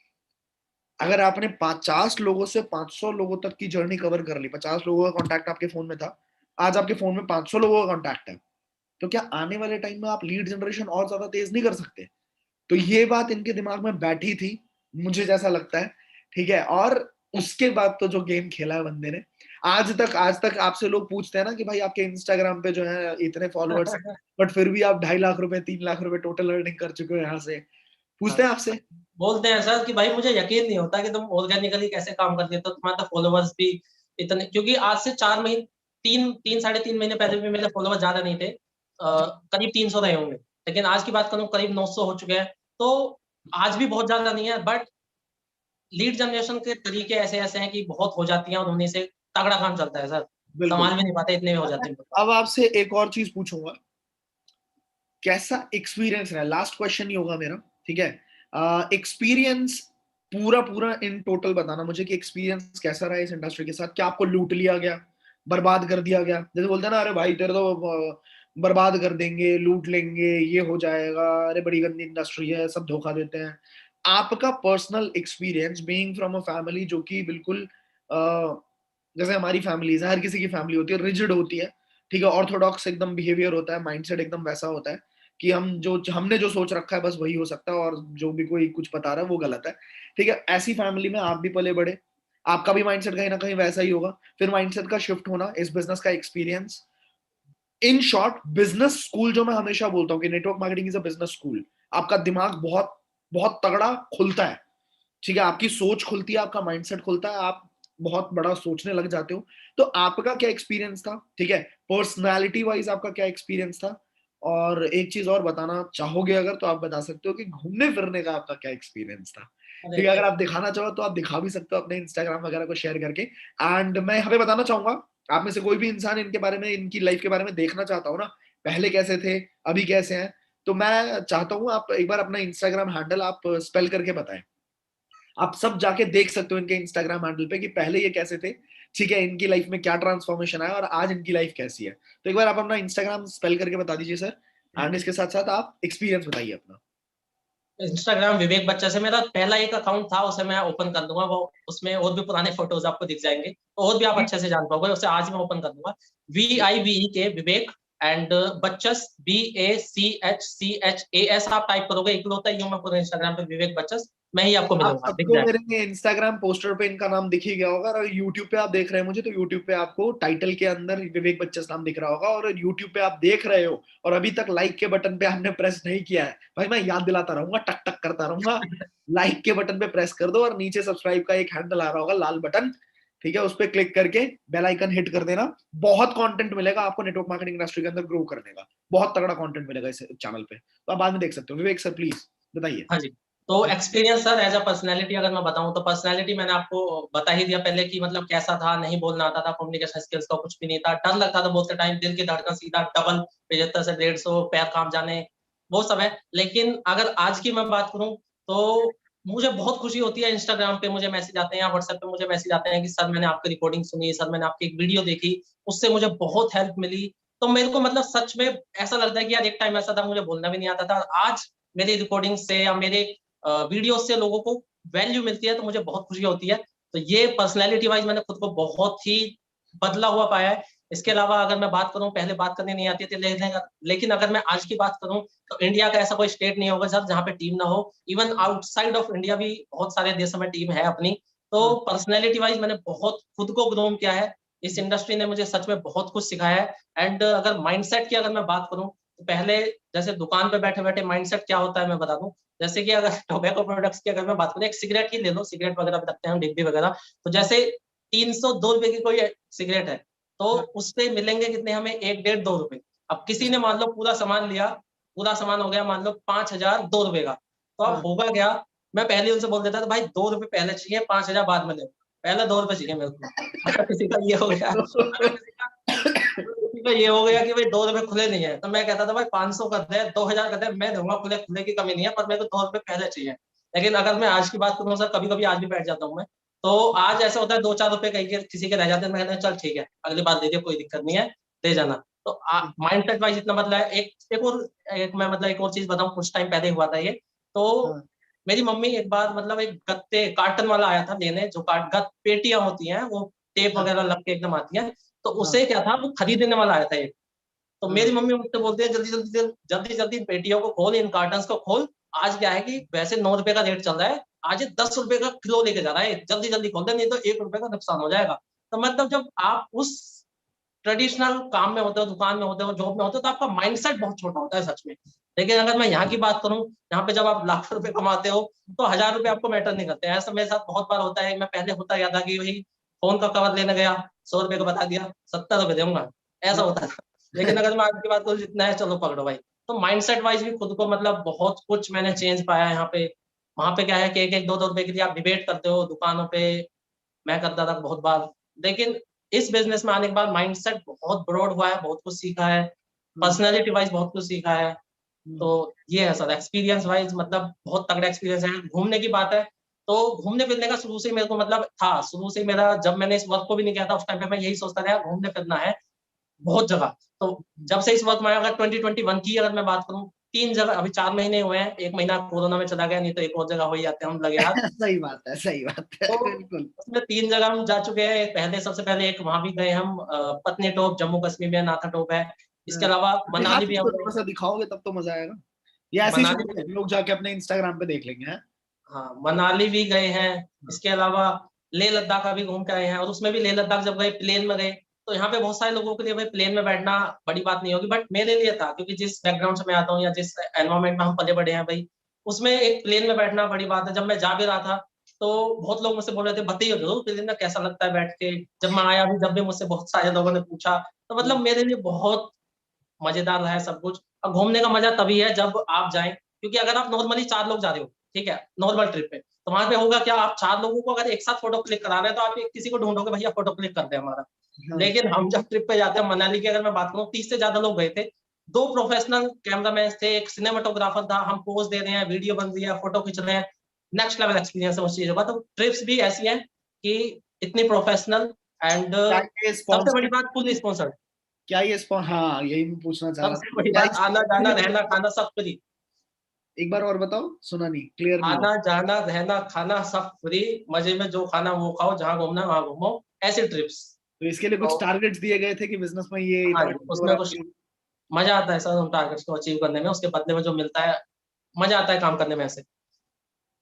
अगर आपने 50 लोगों से 500 लोगों तक की जर्नी कवर कर ली, 50 लोगों का कॉन्टैक्ट आपके फोन में था, आज आपके फोन में 500 लोगों का कॉन्टैक्ट है, तो क्या आने वाले टाइम में आप लीड जनरेशन और ज्यादा तेज नहीं कर सकते? तो ये बात इनके दिमाग में बैठी थी, मुझे जैसा लगता है। ठीक है, और उसके बाद तो जो गेम खेला है बंदे ने, आज तक आपसे लोग पूछते हैं ना कि भाई आपके इंस्टाग्राम पे जो है इतने फॉलोअर्स हैं, बट फिर भी आप 2.5 लाख रुपए 3 लाख रुपए टोटल अर्निंग कर चुके हो यहाँ से, पूछते हैं आपसे। बोलते हैं सर कि भाई मुझे यकीन नहीं होता कि तुम ऑर्गेनिकली कैसे काम करते हो, तो तुम्हारे फॉलोवर्स भी इतने, क्योंकि आज से 4 महीने, 3 साढ़े 3 महीने पहले भी मेरे फॉलोवर्स ज्यादा नहीं थे, करीब 300 रहे होंगे, लेकिन आज की बात करूं करीब 900 हो चुके हैं। तो आज भी बहुत ज्यादा नहीं है, बट लीड जनरेशन के तरीके ऐसे ऐसे हैं कि बहुत हो जाती हैं और उन्हीं से तगड़ा काम चलता है सर, बिल्कुल। संभाल भी नहीं पाते, इतने में हो जाते हैं। अब आपसे एक और चीज पूछूंगा, कैसा एक्सपीरियंस रहा, लास्ट क्वेश्चन ही होगा मेरा, ठीक है, एक्सपीरियंस पूरा पूरा इन टोटल बताना मुझे कि एक्सपीरियंस कैसा रहा इस इंडस्ट्री के साथ, क्या आपको लूट लिया गया, बर्बाद कर दिया गया, जैसे बोलते हैं ना, अरे भाई तेरे तो बर्बाद कर देंगे, लूट लेंगे, ये हो जाएगा, अरे बड़ी गंदी इंडस्ट्री है, सब धोखा देते हैं। आपका personal experience being from a family जो कि बिल्कुल जैसे हमारी फैमिलीज है, हर किसी की फैमिली होती है, रिजिड होती है, ठीक है, ऑर्थोडॉक्स एकदम बिहेवियर होता है, माइंडसेट एकदम वैसा होता है कि हमने जो सोच रखा है बस वही हो सकता है, और जो भी कोई कुछ बता रहा है वो गलत है। ठीक है, ऐसी फैमिली में आप भी पले बड़े, आपका भी माइंडसेट कहीं ना कहीं वैसा ही होगा, फिर माइंडसेट का शिफ्ट होना, इस बिजनेस का experience, in short business school जो मैं हमेशा बोलता हूँ कि network marketing is a business school. आपका दिमाग बहुत बहुत तगड़ा खुलता है, ठीक है, आपकी सोच खुलती है, आपका माइंडसेट खुलता है, आप बहुत बड़ा सोचने लग जाते हो। तो आपका क्या एक्सपीरियंस था, ठीक है, पर्सनालिटी वाइज आपका क्या एक्सपीरियंस था, और एक चीज और बताना चाहोगे अगर तो आप बता सकते हो कि घूमने फिरने का आपका क्या एक्सपीरियंस था। ठीक है, अगर आप दिखाना चाहो तो आप दिखा भी सकते हो अपने इंस्टाग्राम वगैरह को शेयर करके। एंड मैं यहाँ पे बताना चाहूंगा, आप में से कोई भी इंसान इनके बारे में, इनकी लाइफ के बारे में देखना चाहता हो ना, पहले कैसे थे अभी कैसे हैं, तो मैं चाहता हूँ आप एक बार अपना इंस्टाग्राम हैंडल आप स्पेल करके बताएं। आप सब जाके देख सकते हो इनके इंस्टाग्राम हैंडल पे कि पहले ये कैसे थे, ठीक है, इनकी लाइफ में क्या ट्रांसफॉर्मेशन आया और आज इनकी लाइफ कैसी है। तो एक बार आप अपना इंस्टाग्राम स्पेल करके बता दीजिए सर, एंड इसके साथ साथ आप एक्सपीरियंस बताइए अपना। इंस्टाग्राम विवेक बच्चा से मेरा पहला एक अकाउंट था, उसे मैं ओपन कर दूंगा, वो उसमें और भी पुराने फोटोज आपको दिख जाएंगे, तो और भी आप अच्छे से जान पाओगे, उसे आज मैं ओपन कर दूंगा। VIVE के विवेक एंड बच्चस BACHCHAS आप टाइप करोगे, इकलौता यूं मैं पूरे इंस्टाग्राम पे विवेक बच्चस मैं ही आपको आप मिलूंगा, दिख सबको जाएगा। मेरे इंस्टाग्राम पोस्टर पे इनका नाम दिख ही गया होगा, और यूट्यूब पे आप देख रहे हैं मुझे तो यूट्यूब पे आपको टाइटल के अंदर विवेक बच्चन नाम दिख रहा होगा, और यूट्यूब पे आप देख रहे हो और अभी तक लाइक के बटन पे आपने प्रेस नहीं किया है, भाई मैं याद दिलाता रहूंगा, टक टक करता रहूंगा, लाइक के बटन पे प्रेस कर दो, और नीचे सब्सक्राइब का एक हैंडल आ रहा होगा लाल बटन, ठीक है, उस पर क्लिक करके बेल आइकन हिट कर देना। बहुत कंटेंट मिलेगा आपको नेटवर्क मार्केटिंग इंडस्ट्री के अंदर ग्रो करने का, बहुत तगड़ा कंटेंट मिलेगा इस चैनल पे, तो आप बाद में देख सकते हो। विवेक सर प्लीज बताइए। हाँ जी, तो experience sir as a personality अगर मैं बताऊं तो पर्सनैलिटी मैंने आपको बता ही दिया पहले कि मतलब कैसा था, नहीं बोलना आता था, कम्युनिकेशन स्किल्स का कुछ भी नहीं था, डर लगता था बोलते टाइम, दिल की धड़कन सीधा डबल, 75 से 150, पैर कांप जाने, वो सब है। लेकिन अगर आज की मैं बात करूं तो मुझे बहुत खुशी होती है, इंस्टाग्राम पे मुझे मैसेज आते हैं या व्हाट्सएप पे मुझे मैसेज आते हैं कि सर मैंने आपकी रिकॉर्डिंग सुनी, सर मैंने आपकी एक वीडियो देखी, उससे मुझे बहुत हेल्प मिली। तो मेरे को मतलब सच में ऐसा लगता है कि यार एक टाइम ऐसा था मुझे बोलना भी नहीं आता था, आज मेरी रिकॉर्डिंग से या मेरे वीडियो से लोगों को वैल्यू मिलती है, तो मुझे बहुत खुशी होती है। तो ये पर्सनैलिटी वाइज मैंने खुद को बहुत ही बदला हुआ पाया है इसके अलावा अगर मैं बात करूं, पहले बात करनी नहीं आती थी, लेकिन अगर मैं आज की बात करूं तो इंडिया का ऐसा कोई स्टेट नहीं होगा सर जहाँ पे टीम ना हो। इवन आउटसाइड ऑफ इंडिया भी बहुत सारे देशों में टीम है अपनी। तो पर्सनैलिटी वाइज मैंने बहुत खुद को ग्रूम किया है, इस इंडस्ट्री ने मुझे सच में बहुत कुछ सिखाया है। एंड अगर माइंडसेट की अगर मैं बात करूं तो पहले जैसे दुकान पे बैठे बैठे माइंडसेट क्या होता है मैं बता दूं। जैसे कि अगर टोबैको प्रोडक्ट्स की अगर मैं बात करूं, एक सिगरेट ही ले लो, सिगरेट वगैरह भी रखते हैं डिब्बी वगैरह, तो जैसे 302 रुपए की कोई सिगरेट है तो उससे मिलेंगे कितने हमें, 1, 1.5, 2 रुपए। अब किसी ने मान लो पूरा सामान लिया, पूरा सामान हो गया मान लो 5,002 रुपए का, तो अब होगा क्या, मैं पहले उनसे बोल देता था भाई 2 रुपए पहले चाहिए, 5,000 बाद में ले, पहले 2 रुपए चाहिए मेरे को। अगर किसी का ये हो गया, अगर किसी का ये हो गया कि भाई 2 रुपए खुले नहीं है, तो मैं कहता था भाई 500 कर दे, 2,000 कर दे, मैं दूंगा, खुले खुले की कमी नहीं है, पर मेरे को 2 रुपए पहले चाहिए। लेकिन अगर मैं आज की बात करूँ सर, कभी कभी आज भी बैठ जाता हूँ मैं, तो आज ऐसा होता है 2-4 रुपए कहीं के किसी के रह जाते हैं, मैं कहता हूं, चल ठीक है अगली बार दे दिए, कोई दिक्कत नहीं है, दे जाना। तो माइंडसेट वाइज इतना मतलब है। मैं मतलब एक और चीज बताऊं, कुछ टाइम पहले हुआ था ये। तो मेरी मम्मी एक बार मतलब एक गत्ते कार्टन वाला आया था लेने, जो गत पेटियां होती हैं वो टेप वगैरह लग के एकदम आती हैं, तो उसे क्या था, वो खरीदने वाला आया था एक। तो मेरी मम्मी मुझसे बोलती है जल्दी जल्दी जल्दी जल्दी इन पेटियों को खोल, इन कार्टन्स को खोल, आज क्या है कि वैसे 9 रुपए का रेट चल रहा है, आज ये 10 रुपए का किलो लेके जा रहा है, जल्दी जल्दी खोल दे नहीं तो 1 रुपए का नुकसान हो जाएगा। तो मतलब जब आप उस ट्रेडिशनल काम में होते हो, दुकान में होते हो, जॉब में होते हो, तो आपका माइंडसेट बहुत छोटा होता है सच में। लेकिन अगर मैं यहाँ की बात करूँ, यहाँ पे जब आप लाख रुपए कमाते हो तो 1,000 रुपए आपको मैटर नहीं करते। ऐसा मेरे साथ बहुत बार होता है। मैं पहले होता क्या था कि वही फोन का कवर लेने गया, 100 रुपए का बता दिया, 70 रुपए दूंगा, ऐसा होता था। लेकिन अगर मैं आज की बात करूँ, जितना है चलो पकड़ो भाई। तो माइंडसेट वाइज भी खुद को मतलब बहुत कुछ मैंने चेंज पाया यहाँ पे। वहां पे क्या है कि 1-1, 2-2 रुपए के लिए आप डिबेट करते हो दुकानों पे, मैं करता था बहुत बार। लेकिन इस बिजनेस में आने के बाद माइंडसेट बहुत ब्रॉड हुआ है, बहुत कुछ सीखा है, पर्सनैलिटी वाइज बहुत कुछ सीखा है। तो ये है सर, एक्सपीरियंस वाइज मतलब बहुत तगड़ा एक्सपीरियंस है। घूमने की बात है तो घूमने फिरने का शुरू से मेरे को मतलब था, शुरू से मेरा, जब मैंने इस वर्क को भी नहीं किया था उस टाइम पे मैं यही सोचता था घूमने फिरना है बहुत जगह। तो जब से इस वर्क में आया, अगर 2021 की अगर मैं बात करूँ, 3 जगह, अभी 4 महीने हुए हैं, 1 महीना कोरोना में चला गया, नहीं तो एक और जगह हो ही जाते हैं हम लगे हाथ। सही बात है, सही बात है, तो बिल्कुल। उसमें 3 जगह हम जा चुके हैं। पहले सबसे पहले एक वहां भी गए हम, पत्नी टॉप जम्मू कश्मीर में, नाथा टॉप है। इसके अलावा दिखा मनाली भी हम सकते हो, गए। थोड़ा सा दिखाओगे तब तो मजा आएगा। ये ऐसे ही मनाली छोड़ भी, दो, लोग जाके अपने इंस्टाग्राम पे देख लेंगे हैं। हाँ मनाली भी गए हैं। इसके अलावा लेह लद्दाख अभी घूम के आए हैं, और उसमें भी लेह लद्दाख जब गए प्लेन में गए, तो यहाँ पे बहुत सारे लोगों के लिए भाई प्लेन में बैठना बड़ी बात नहीं होगी, बट मेरे लिए था, क्योंकि जिस बैकग्राउंड से मैं आता हूँ या जिस एनवायरमेंट में हम पले बड़े हैं भाई, उसमें एक प्लेन में बैठना बड़ी बात है। जब मैं जा भी रहा था तो बहुत लोग मुझसे बोल रहे थे बताइए जरूर प्लेन में कैसा लगता है बैठ के। जब मैं आया भी, जब भी मुझसे बहुत सारे लोगों ने पूछा, तो मतलब मेरे लिए बहुत मजेदार रहा है सब कुछ। अब घूमने का मजा तभी है जब आप जाएं, क्योंकि अगर आप नॉर्मली 4 लोग जा रहे हो, ठीक है, नॉर्मल ट्रिप पे, तो वहां पे होगा क्या, आप 4 लोगों को अगर एक साथ फोटो क्लिक करा रहे हैं तो आप किसी को ढूंढोगे भैया फोटो क्लिक कर दे हमारा। हाँ। लेकिन हम जब ट्रिप पे जाते हैं, मनाली की अगर मैं बात करूँ, 30 से ज्यादा लोग गए थे, 2 प्रोफेशनल कैमरामैन थे, एक सिनेमाटोग्राफर था, हम पोज दे रहे हैं, वीडियो बन रही है, फोटो खींच रहे हैं। नेक्स्ट लेवल एक्सपीरियंस है उस चीजों का। तो ट्रिप्स भी ऐसी हैं कि इतनी प्रोफेशनल एंड क्या ये सबसे बड़ी स्पॉन्सर, बात फुल स्पॉन्सर्ड। क्या ये हाँ, यही मैं पूछना चाह रहा सबसे था, बड़ी क्या बात, आना जाना रहना खाना सब फ्री। एक बार और बताओ, सुना नहीं, क्लियर नहीं हुआ। आना जाना रहना खाना सब फ्री, मजे में जो खाना वो खाओ, जहाँ घूमना वहां घूमो, ऐसी ट्रिप्स। तो इसके लिए कुछ तो टारगेट्स दिए गए थे कि बिजनेस में ये हाँ इतना जी, turnover उसमें कुछ आपके। मजा आता है सर उन टारगेट्स को अचीव करने में, उसके बदले में जो मिलता है, मजा आता है काम करने में ऐसे।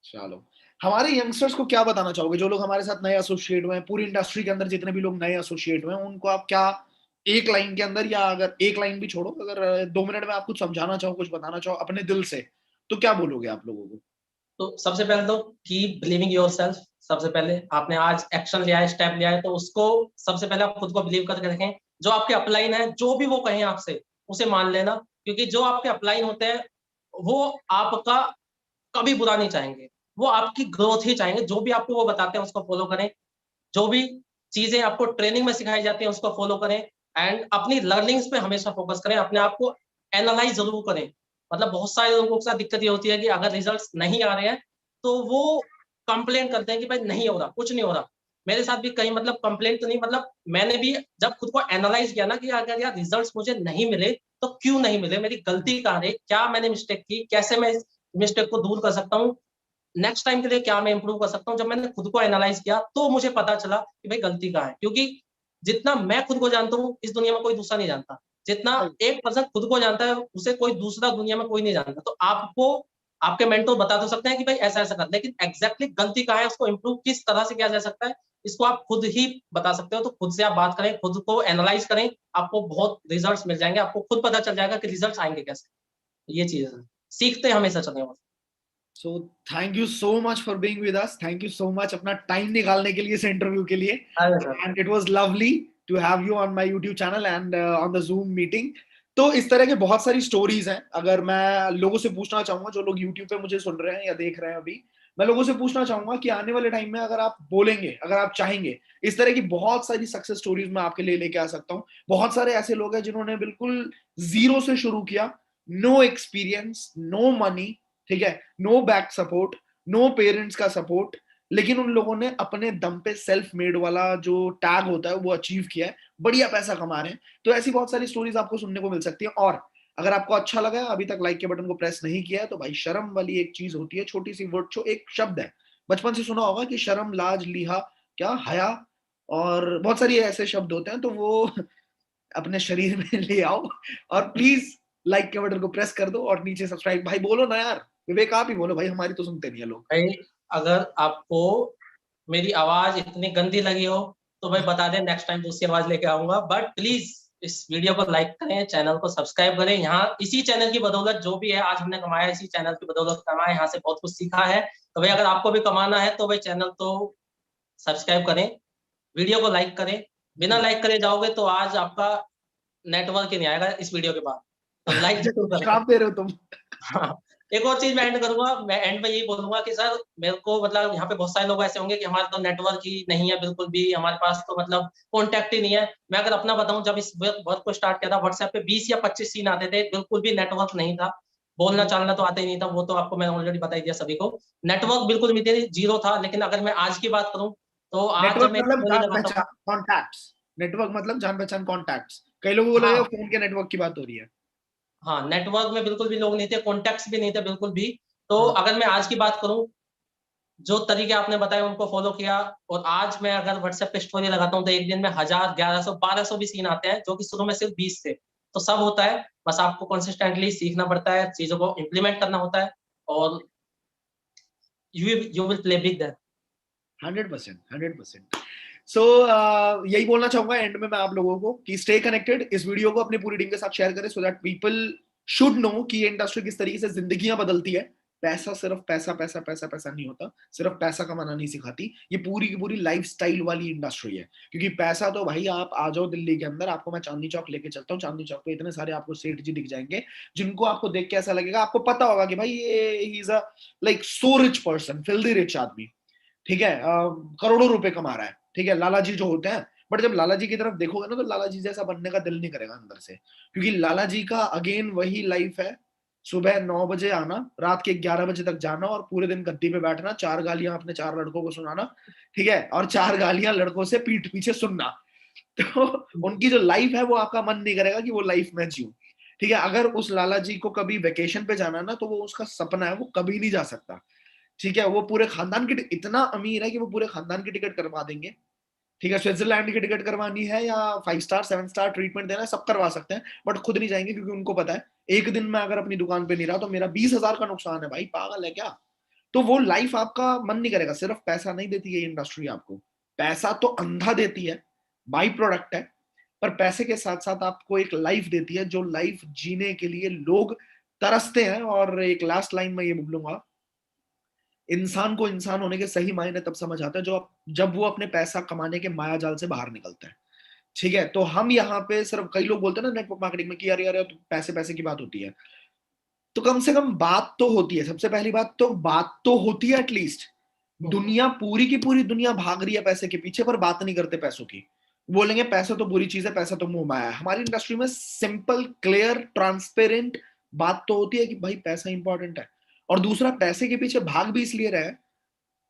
चलो, हमारे यंगस्टर्स को क्या बताना चाहोगे, जो लोग हमारे साथ नए एसोसिएट हुए हैं, पूरी इंडस्ट्री के अंदर जितने भी लोग नए एसोसिएट हुए हैं, उनको आप क्या एक लाइन के अंदर, या अगर एक लाइन भी छोड़ो, अगर 2 मिनट में आप कुछ समझाना चाहो, कुछ बताना चाहो अपने दिल से, तो क्या बोलोगे आप लोगों को। तो सबसे पहले तो कीप बिलीविंग योरसेल्फ। सबसे पहले आपने आज एक्शन लिया है, स्टेप लिया है, तो उसको सबसे पहले आप खुद को बिलीव करके रखें। जो आपके अपलाइन है, जो भी वो कहें आपसे, उसे मान लेना, क्योंकि जो आपके अपलाइन होते हैं वो आपका कभी बुरा नहीं चाहेंगे, वो आपकी ग्रोथ ही चाहेंगे। जो भी आपको वो बताते हैं उसको फॉलो करें, जो भी चीजें आपको ट्रेनिंग में सिखाई जाती है उसको फॉलो करें, एंड अपनी लर्निंग्स पे हमेशा फोकस करें, अपने आप को एनालाइज जरूर करें। मतलब बहुत सारे लोगों के साथ दिक्कत ये होती है कि अगर रिजल्ट्स नहीं आ रहे हैं तो वो कंप्लेन करते हैं कि भाई नहीं हो रहा, कुछ नहीं हो रहा। मेरे साथ भी कहीं मतलब कंप्लेंट तो नहीं, मतलब मैंने भी जब खुद को एनालाइज किया ना कि अगर यार रिजल्ट्स मुझे नहीं मिले तो क्यों नहीं मिले, मेरी गलती कहाँ है, क्या मैंने मिस्टेक की, कैसे मैं इस मिस्टेक को दूर कर सकता हूँ, नेक्स्ट टाइम के लिए क्या मैं इंप्रूव कर सकता हूँ। जब मैंने खुद को एनालाइज किया तो मुझे पता चला कि भाई गलती कहाँ है। क्योंकि जितना मैं खुद को जानता हूँ इस दुनिया में कोई दूसरा नहीं जानता, जितना एक पर्सन खुद को जानता है उसे कोई दूसरा दुनिया में कोई नहीं जानता। तो आपको आपके मेंटर बता तो सकते हैं कि भाई ऐसा ऐसा कर, लेकिन एग्जैक्टली गलती कहाँ है, उसको इम्प्रूव किस तरह से किया जा सकता है, इसको आप खुद ही बता सकते हो। तो खुद से आप बात करें, खुद को एनालाइज करें, आपको बहुत रिजल्ट्स मिल जाएंगे, आपको खुद पता चल जाएगा कि रिजल्ट्स आएंगे कैसे। ये चीज है, सीखते हमेशा चलें बस। So thank you so much for being with us, thank you so much अपना टाइम निकालने के लिए इस इंटरव्यू के लिए, अरे sir, and it was lovely to have you on my YouTube channel and on the Zoom meeting. तो इस तरह के बहुत सारी स्टोरीज हैं। अगर मैं लोगों से पूछना चाहूंगा, जो लोग यूट्यूब पे मुझे सुन रहे हैं या देख रहे हैं अभी, मैं लोगों से पूछना चाहूंगा कि आने वाले टाइम में अगर आप बोलेंगे, अगर आप चाहेंगे, इस तरह की बहुत सारी सक्सेस स्टोरीज मैं आपके लिए लेके आ सकता हूँ। बहुत सारे ऐसे लोग हैं जिन्होंने बिल्कुल जीरो से शुरू किया, नो एक्सपीरियंस, नो मनी, ठीक है, no back support, no parents का सपोर्ट, लेकिन उन लोगों ने अपने दम पे सेल्फ मेड वाला जो टैग होता है वो अचीव किया है, बढ़िया पैसा कमा रहे हैं। तो ऐसी बहुत सारी स्टोरीज आपको सुनने को मिल सकती है। और अगर आपको अच्छा लगा, अभी तक लाइक के बटन को प्रेस नहीं किया है, तो भाई शर्म वाली एक चीज होती है, छोटी सी वर्ड, जो एक शब्द है, बचपन से सुना होगा कि शर्म, लाज, लिहा, क्या, हया, और बहुत सारी ऐसे शब्द होते हैं, तो वो अपने शरीर में ले आओ और प्लीज लाइक के बटन को प्रेस कर दो और नीचे सब्सक्राइब, भाई बोलो ना यार, विवेक आप ही बोलो भाई, हमारी तो सुनते नहीं है लोग। भाई अगर आपको मेरी आवाज इतनी गंदी लगी हो तो भाई बता दें, नेक्स्ट टाइम दूसरी आवाज लेके आऊंगा। बट प्लीज इस वीडियो को लाइक करें, चैनल को सब्सक्राइब करें। यहाँ इसी चैनल की बदौलत जो भी है आज हमने कमाया, इसी चैनल की बदौलत कमाया, यहाँ से बहुत कुछ सीखा है। तो भाई अगर आपको भी कमाना है तो भाई चैनल तो सब्सक्राइब करें, वीडियो को लाइक करें। बिना जी। लाइक करे जाओगे तो आज आपका नेटवर्क ही नहीं आएगा इस वीडियो के बाद, तो लाइक जरूर करें। श्राप दे रहे हो तुम। हाँ, एक और चीज मैं एंड करूंगा, मैं एंड में यही बोलूंगा कि सर मेरे को मतलब यहाँ पे बहुत सारे लोग ऐसे होंगे कि हमारे तो नेटवर्क ही नहीं है बिल्कुल भी, हमारे पास तो मतलब कॉन्टैक्ट ही नहीं है। मैं अगर अपना बताऊं, जब इस वर्क को स्टार्ट किया था, व्हाट्सएप पे 20 या 25 सीन आते थे, बिल्कुल भी नेटवर्क नहीं था, बोलना चालना तो आता ही नहीं था, वो तो आपको मैंने ऑलरेडी बता ही दिया सभी को। नेटवर्क बिल्कुल भी जीरो था। लेकिन अगर मैं आज की बात करूं तो आज जब नेटवर्क मैं मतलब स्टोरी जान लगाता पहचान, हूँ। कॉन्टैक्ट्स। नेटवर्क मतलब जान पहचान, कॉन्टैक्ट्स। कई लोगों को लगेगा हाँ, फोन के नेटवर्क की बात हो रही है। हाँ, नेटवर्क में बिल्कुल भी लोग नहीं थे, कॉन्टैक्ट्स भी नहीं थे बिल्कुल भी। तो हाँ। अगर मैं आज की बात करूं, जो तरीके आपने बताए उनको फॉलो किया, और आज मैं अगर व्हाट्सएप पे स्टोरी लगाता हूँ तो एक दिन में 1000, 1100, 1200 भी सीन आते हैं, जो कि शुरू में सिर्फ 20 थे। तो सब होता है, बस आपको कंसिस्टेंटली सीखना पड़ता है, चीजों को इम्प्लीमेंट करना होता है, और you will play big there. 100%, 100%। So यही बोलना चाहूंगा एंड में मैं आप लोगों को कि स्टे कनेक्टेड, इस वीडियो को अपनी पूरी टीम के साथ शेयर करें, so that people should know कि ये इंडस्ट्री किस तरीके से जिंदगियां बदलती है। पैसा सिर्फ पैसा पैसा पैसा पैसा नहीं होता, सिर्फ पैसा कमाना नहीं सिखाती, ये पूरी की पूरी लाइफस्टाइल वाली इंडस्ट्री है। क्योंकि पैसा तो भाई, आप आ जाओ दिल्ली के अंदर, आपको मैं चांदनी चौक लेके चलता हूँ, चांदनी चौक पे इतने सारे आपको सेठ जी दिख जाएंगे, जिनको आपको देख के ऐसा लगेगा, आपको पता होगा कि भाई ये he is a like so rich person, filthy rich आदमी, ठीक है, करोड़ों रुपए कमा रहा है, ठीक है, लाला जी जो होते हैं। बट जब लाला जी की तरफ देखोगे ना, तो लाला जी जैसा बनने का दिल नहीं करेगा अंदर से, क्योंकि लाला जी का अगेन वही लाइफ है, सुबह 9 बजे आना, रात के 11 बजे तक जाना, और पूरे दिन गद्दी पे बैठना, 4 गालियां अपने 4 लड़कों को सुनाना, ठीक है, और 4 गालियां लड़कों से पीठ पीछे सुनना। तो उनकी जो लाइफ है वो आपका मन नहीं करेगा कि वो लाइफ मैं जीऊं, ठीक है। अगर उस लाला जी को कभी वेकेशन पे जाना ना, तो वो उसका सपना है, वो कभी नहीं जा सकता, ठीक है। वो पूरे खानदान की इतना अमीर है कि वो पूरे खानदान की टिकट करवा देंगे, ठीक है। स्विट्जरलैंड की टिकट करवानी है या 5 स्टार 7 स्टार ट्रीटमेंट देना है, सब करवा सकते हैं, बट खुद नहीं जाएंगे, क्योंकि उनको पता है एक दिन मैं अगर अपनी दुकान पे नहीं रहा तो मेरा 20,000 का नुकसान है, भाई पागल है क्या। तो वो लाइफ आपका मन नहीं करेगा। सिर्फ पैसा नहीं देती है ये इंडस्ट्री आपको, पैसा तो अंधा देती है, बाई प्रोडक्ट है, पर पैसे के साथ साथ आपको एक लाइफ देती है, जो लाइफ जीने के लिए लोग तरसते हैं। और एक लास्ट लाइन में ये बोलूंगा, इंसान को इंसान होने के सही मायने तब समझ आता है जब वो अपने पैसा कमाने के माया जाल से बाहर निकलता है, ठीक है। तो हम यहाँ पे सिर्फ, कई लोग बोलते हैं ना नेटवर्क मार्केटिंग में कि यार यार यार, तो पैसे पैसे की बात होती है, तो कम से कम बात तो होती है। सबसे पहली बात तो होती है एटलीस्ट। दुनिया, पूरी की पूरी दुनिया भाग रही है पैसे के पीछे, पर बात नहीं करते पैसों की। बोलेंगे पैसा तो बुरी चीज है, पैसा तो मुंह माया है। हमारी इंडस्ट्री में सिंपल, क्लियर, ट्रांसपेरेंट बात तो होती है कि भाई पैसा इंपॉर्टेंट है। और दूसरा, पैसे के पीछे भाग भी इसलिए रहे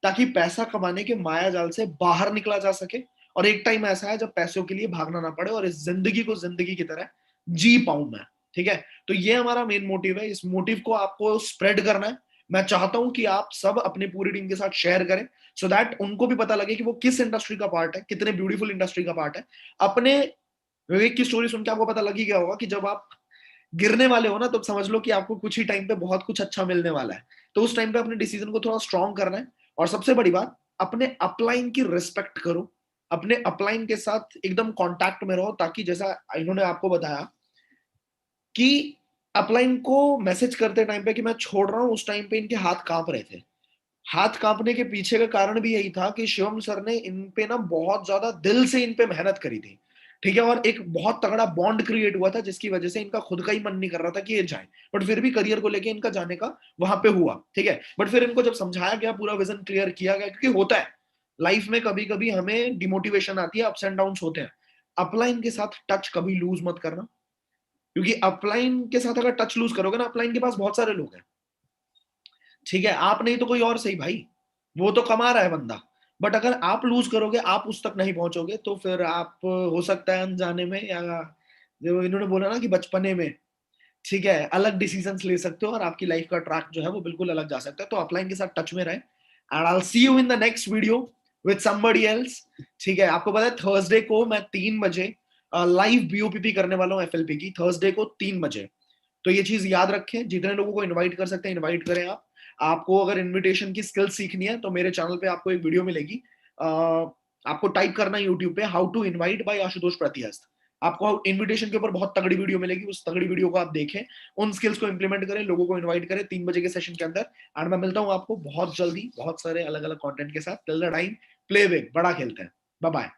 ताकि पैसा कमाने के माया जाल से बाहर निकला जा सके। और एक टाइम ऐसा है जब पैसों के लिए भागना ना पड़े और इस जिंदगी को जिंदगी की तरह जी पाऊं मैं, ठीक है। तो ये हमारा मेन मोटिव है, इस मोटिव को आपको स्प्रेड करना है। मैं चाहता हूं कि आप सब अपनी पूरी टीम के साथ शेयर करें, सो दैट उनको भी पता लगे कि वो किस इंडस्ट्री का पार्ट है, कितने ब्यूटीफुल इंडस्ट्री का पार्ट है। अपने विवेक की स्टोरी सुन के आपको पता लग ही गया होगा कि जब आप गिरने वाले हो ना, तो समझ लो कि आपको कुछ ही टाइम पे बहुत कुछ अच्छा मिलने वाला है। तो उस टाइम पे अपने डिसीजन को थोड़ा स्ट्रांग करना है। और सबसे बड़ी बात, अपने अपलाइन की रिस्पेक्ट करो, अपने अपलाइन के साथ एकदम कांटेक्ट में रहो, ताकि जैसा इन्होंने आपको बताया कि अपलाइन को मैसेज करते टाइम पे कि मैं छोड़ रहा हूं, उस टाइम पे इनके हाथ कांप रहे थे। हाथ कांपने के पीछे का कारण भी यही था कि शिवम सर ने इन पे ना बहुत ज्यादा दिल से इन पे मेहनत करी थी, ठीक है। और एक बहुत तगड़ा बॉन्ड क्रिएट हुआ था, जिसकी वजह से इनका खुद का ही मन नहीं कर रहा था कि ये जाए, बट फिर भी करियर को लेके इनका जाने का वहां पे हुआ, ठीक है। बट फिर इनको जब समझाया गया, पूरा विजन क्लियर किया गया, क्योंकि होता है लाइफ में कभी कभी हमें डिमोटिवेशन आती है, अप्स एंड डाउन होते हैं। अपलाइन के साथ टच कभी लूज मत करना, क्योंकि अपलाइन के साथ अगर टच लूज करोगे ना, अपलाइन के पास बहुत सारे लोग हैं, ठीक है। आप नहीं तो कोई और सही भाई, वो तो कमा रहा है बंदा, बट अगर आप लूज करोगे, आप उस तक नहीं पहुंचोगे, तो फिर आप हो सकता है अनजाने में, या जो इन्होंने बोला ना कि बचपने में, ठीक है, अलग डिसीजंस ले सकते हो, और आपकी लाइफ का ट्रैक जो है वो बिल्कुल अलग जा सकता है। तो अपलाइन के साथ टच में रहे, and I will see you in the next video with somebody else, ठीक है। आपको पता है थर्सडे को मैं 3 बजे लाइव बीओपीपी करने वाला हूँ एफएलपी की, थर्सडे को 3 बजे। तो ये चीज याद रखें, जितने लोगों को इनवाइट कर सकते हैं इनवाइट करें आप। आपको अगर इनविटेशन की स्किल सीखनी है, तो मेरे चैनल पे आपको एक वीडियो मिलेगी, आपको टाइप करना है यूट्यूब पे how to invite by Ashutosh Pratihast. आपको इनविटेशन के ऊपर बहुत तगड़ी वीडियो मिलेगी, उस तगड़ी वीडियो को आप देखें, उन स्किल्स को इंप्लीमेंट करें, लोगों को इनवाइट करें 3 बजे के सेशन के अंदर। एंड मैं मिलता हूँ आपको बहुत जल्दी बहुत सारे अलग अलग कंटेंट के साथ। Till the time, play big, बड़ा खेलते हैं। Bye bye.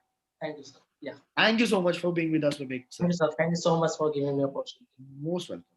Thank you, sir. Yeah. Thank you so much for being with us Vivek Thank sir. you, sir. Thank you so much for giving me opportunity. Most welcome.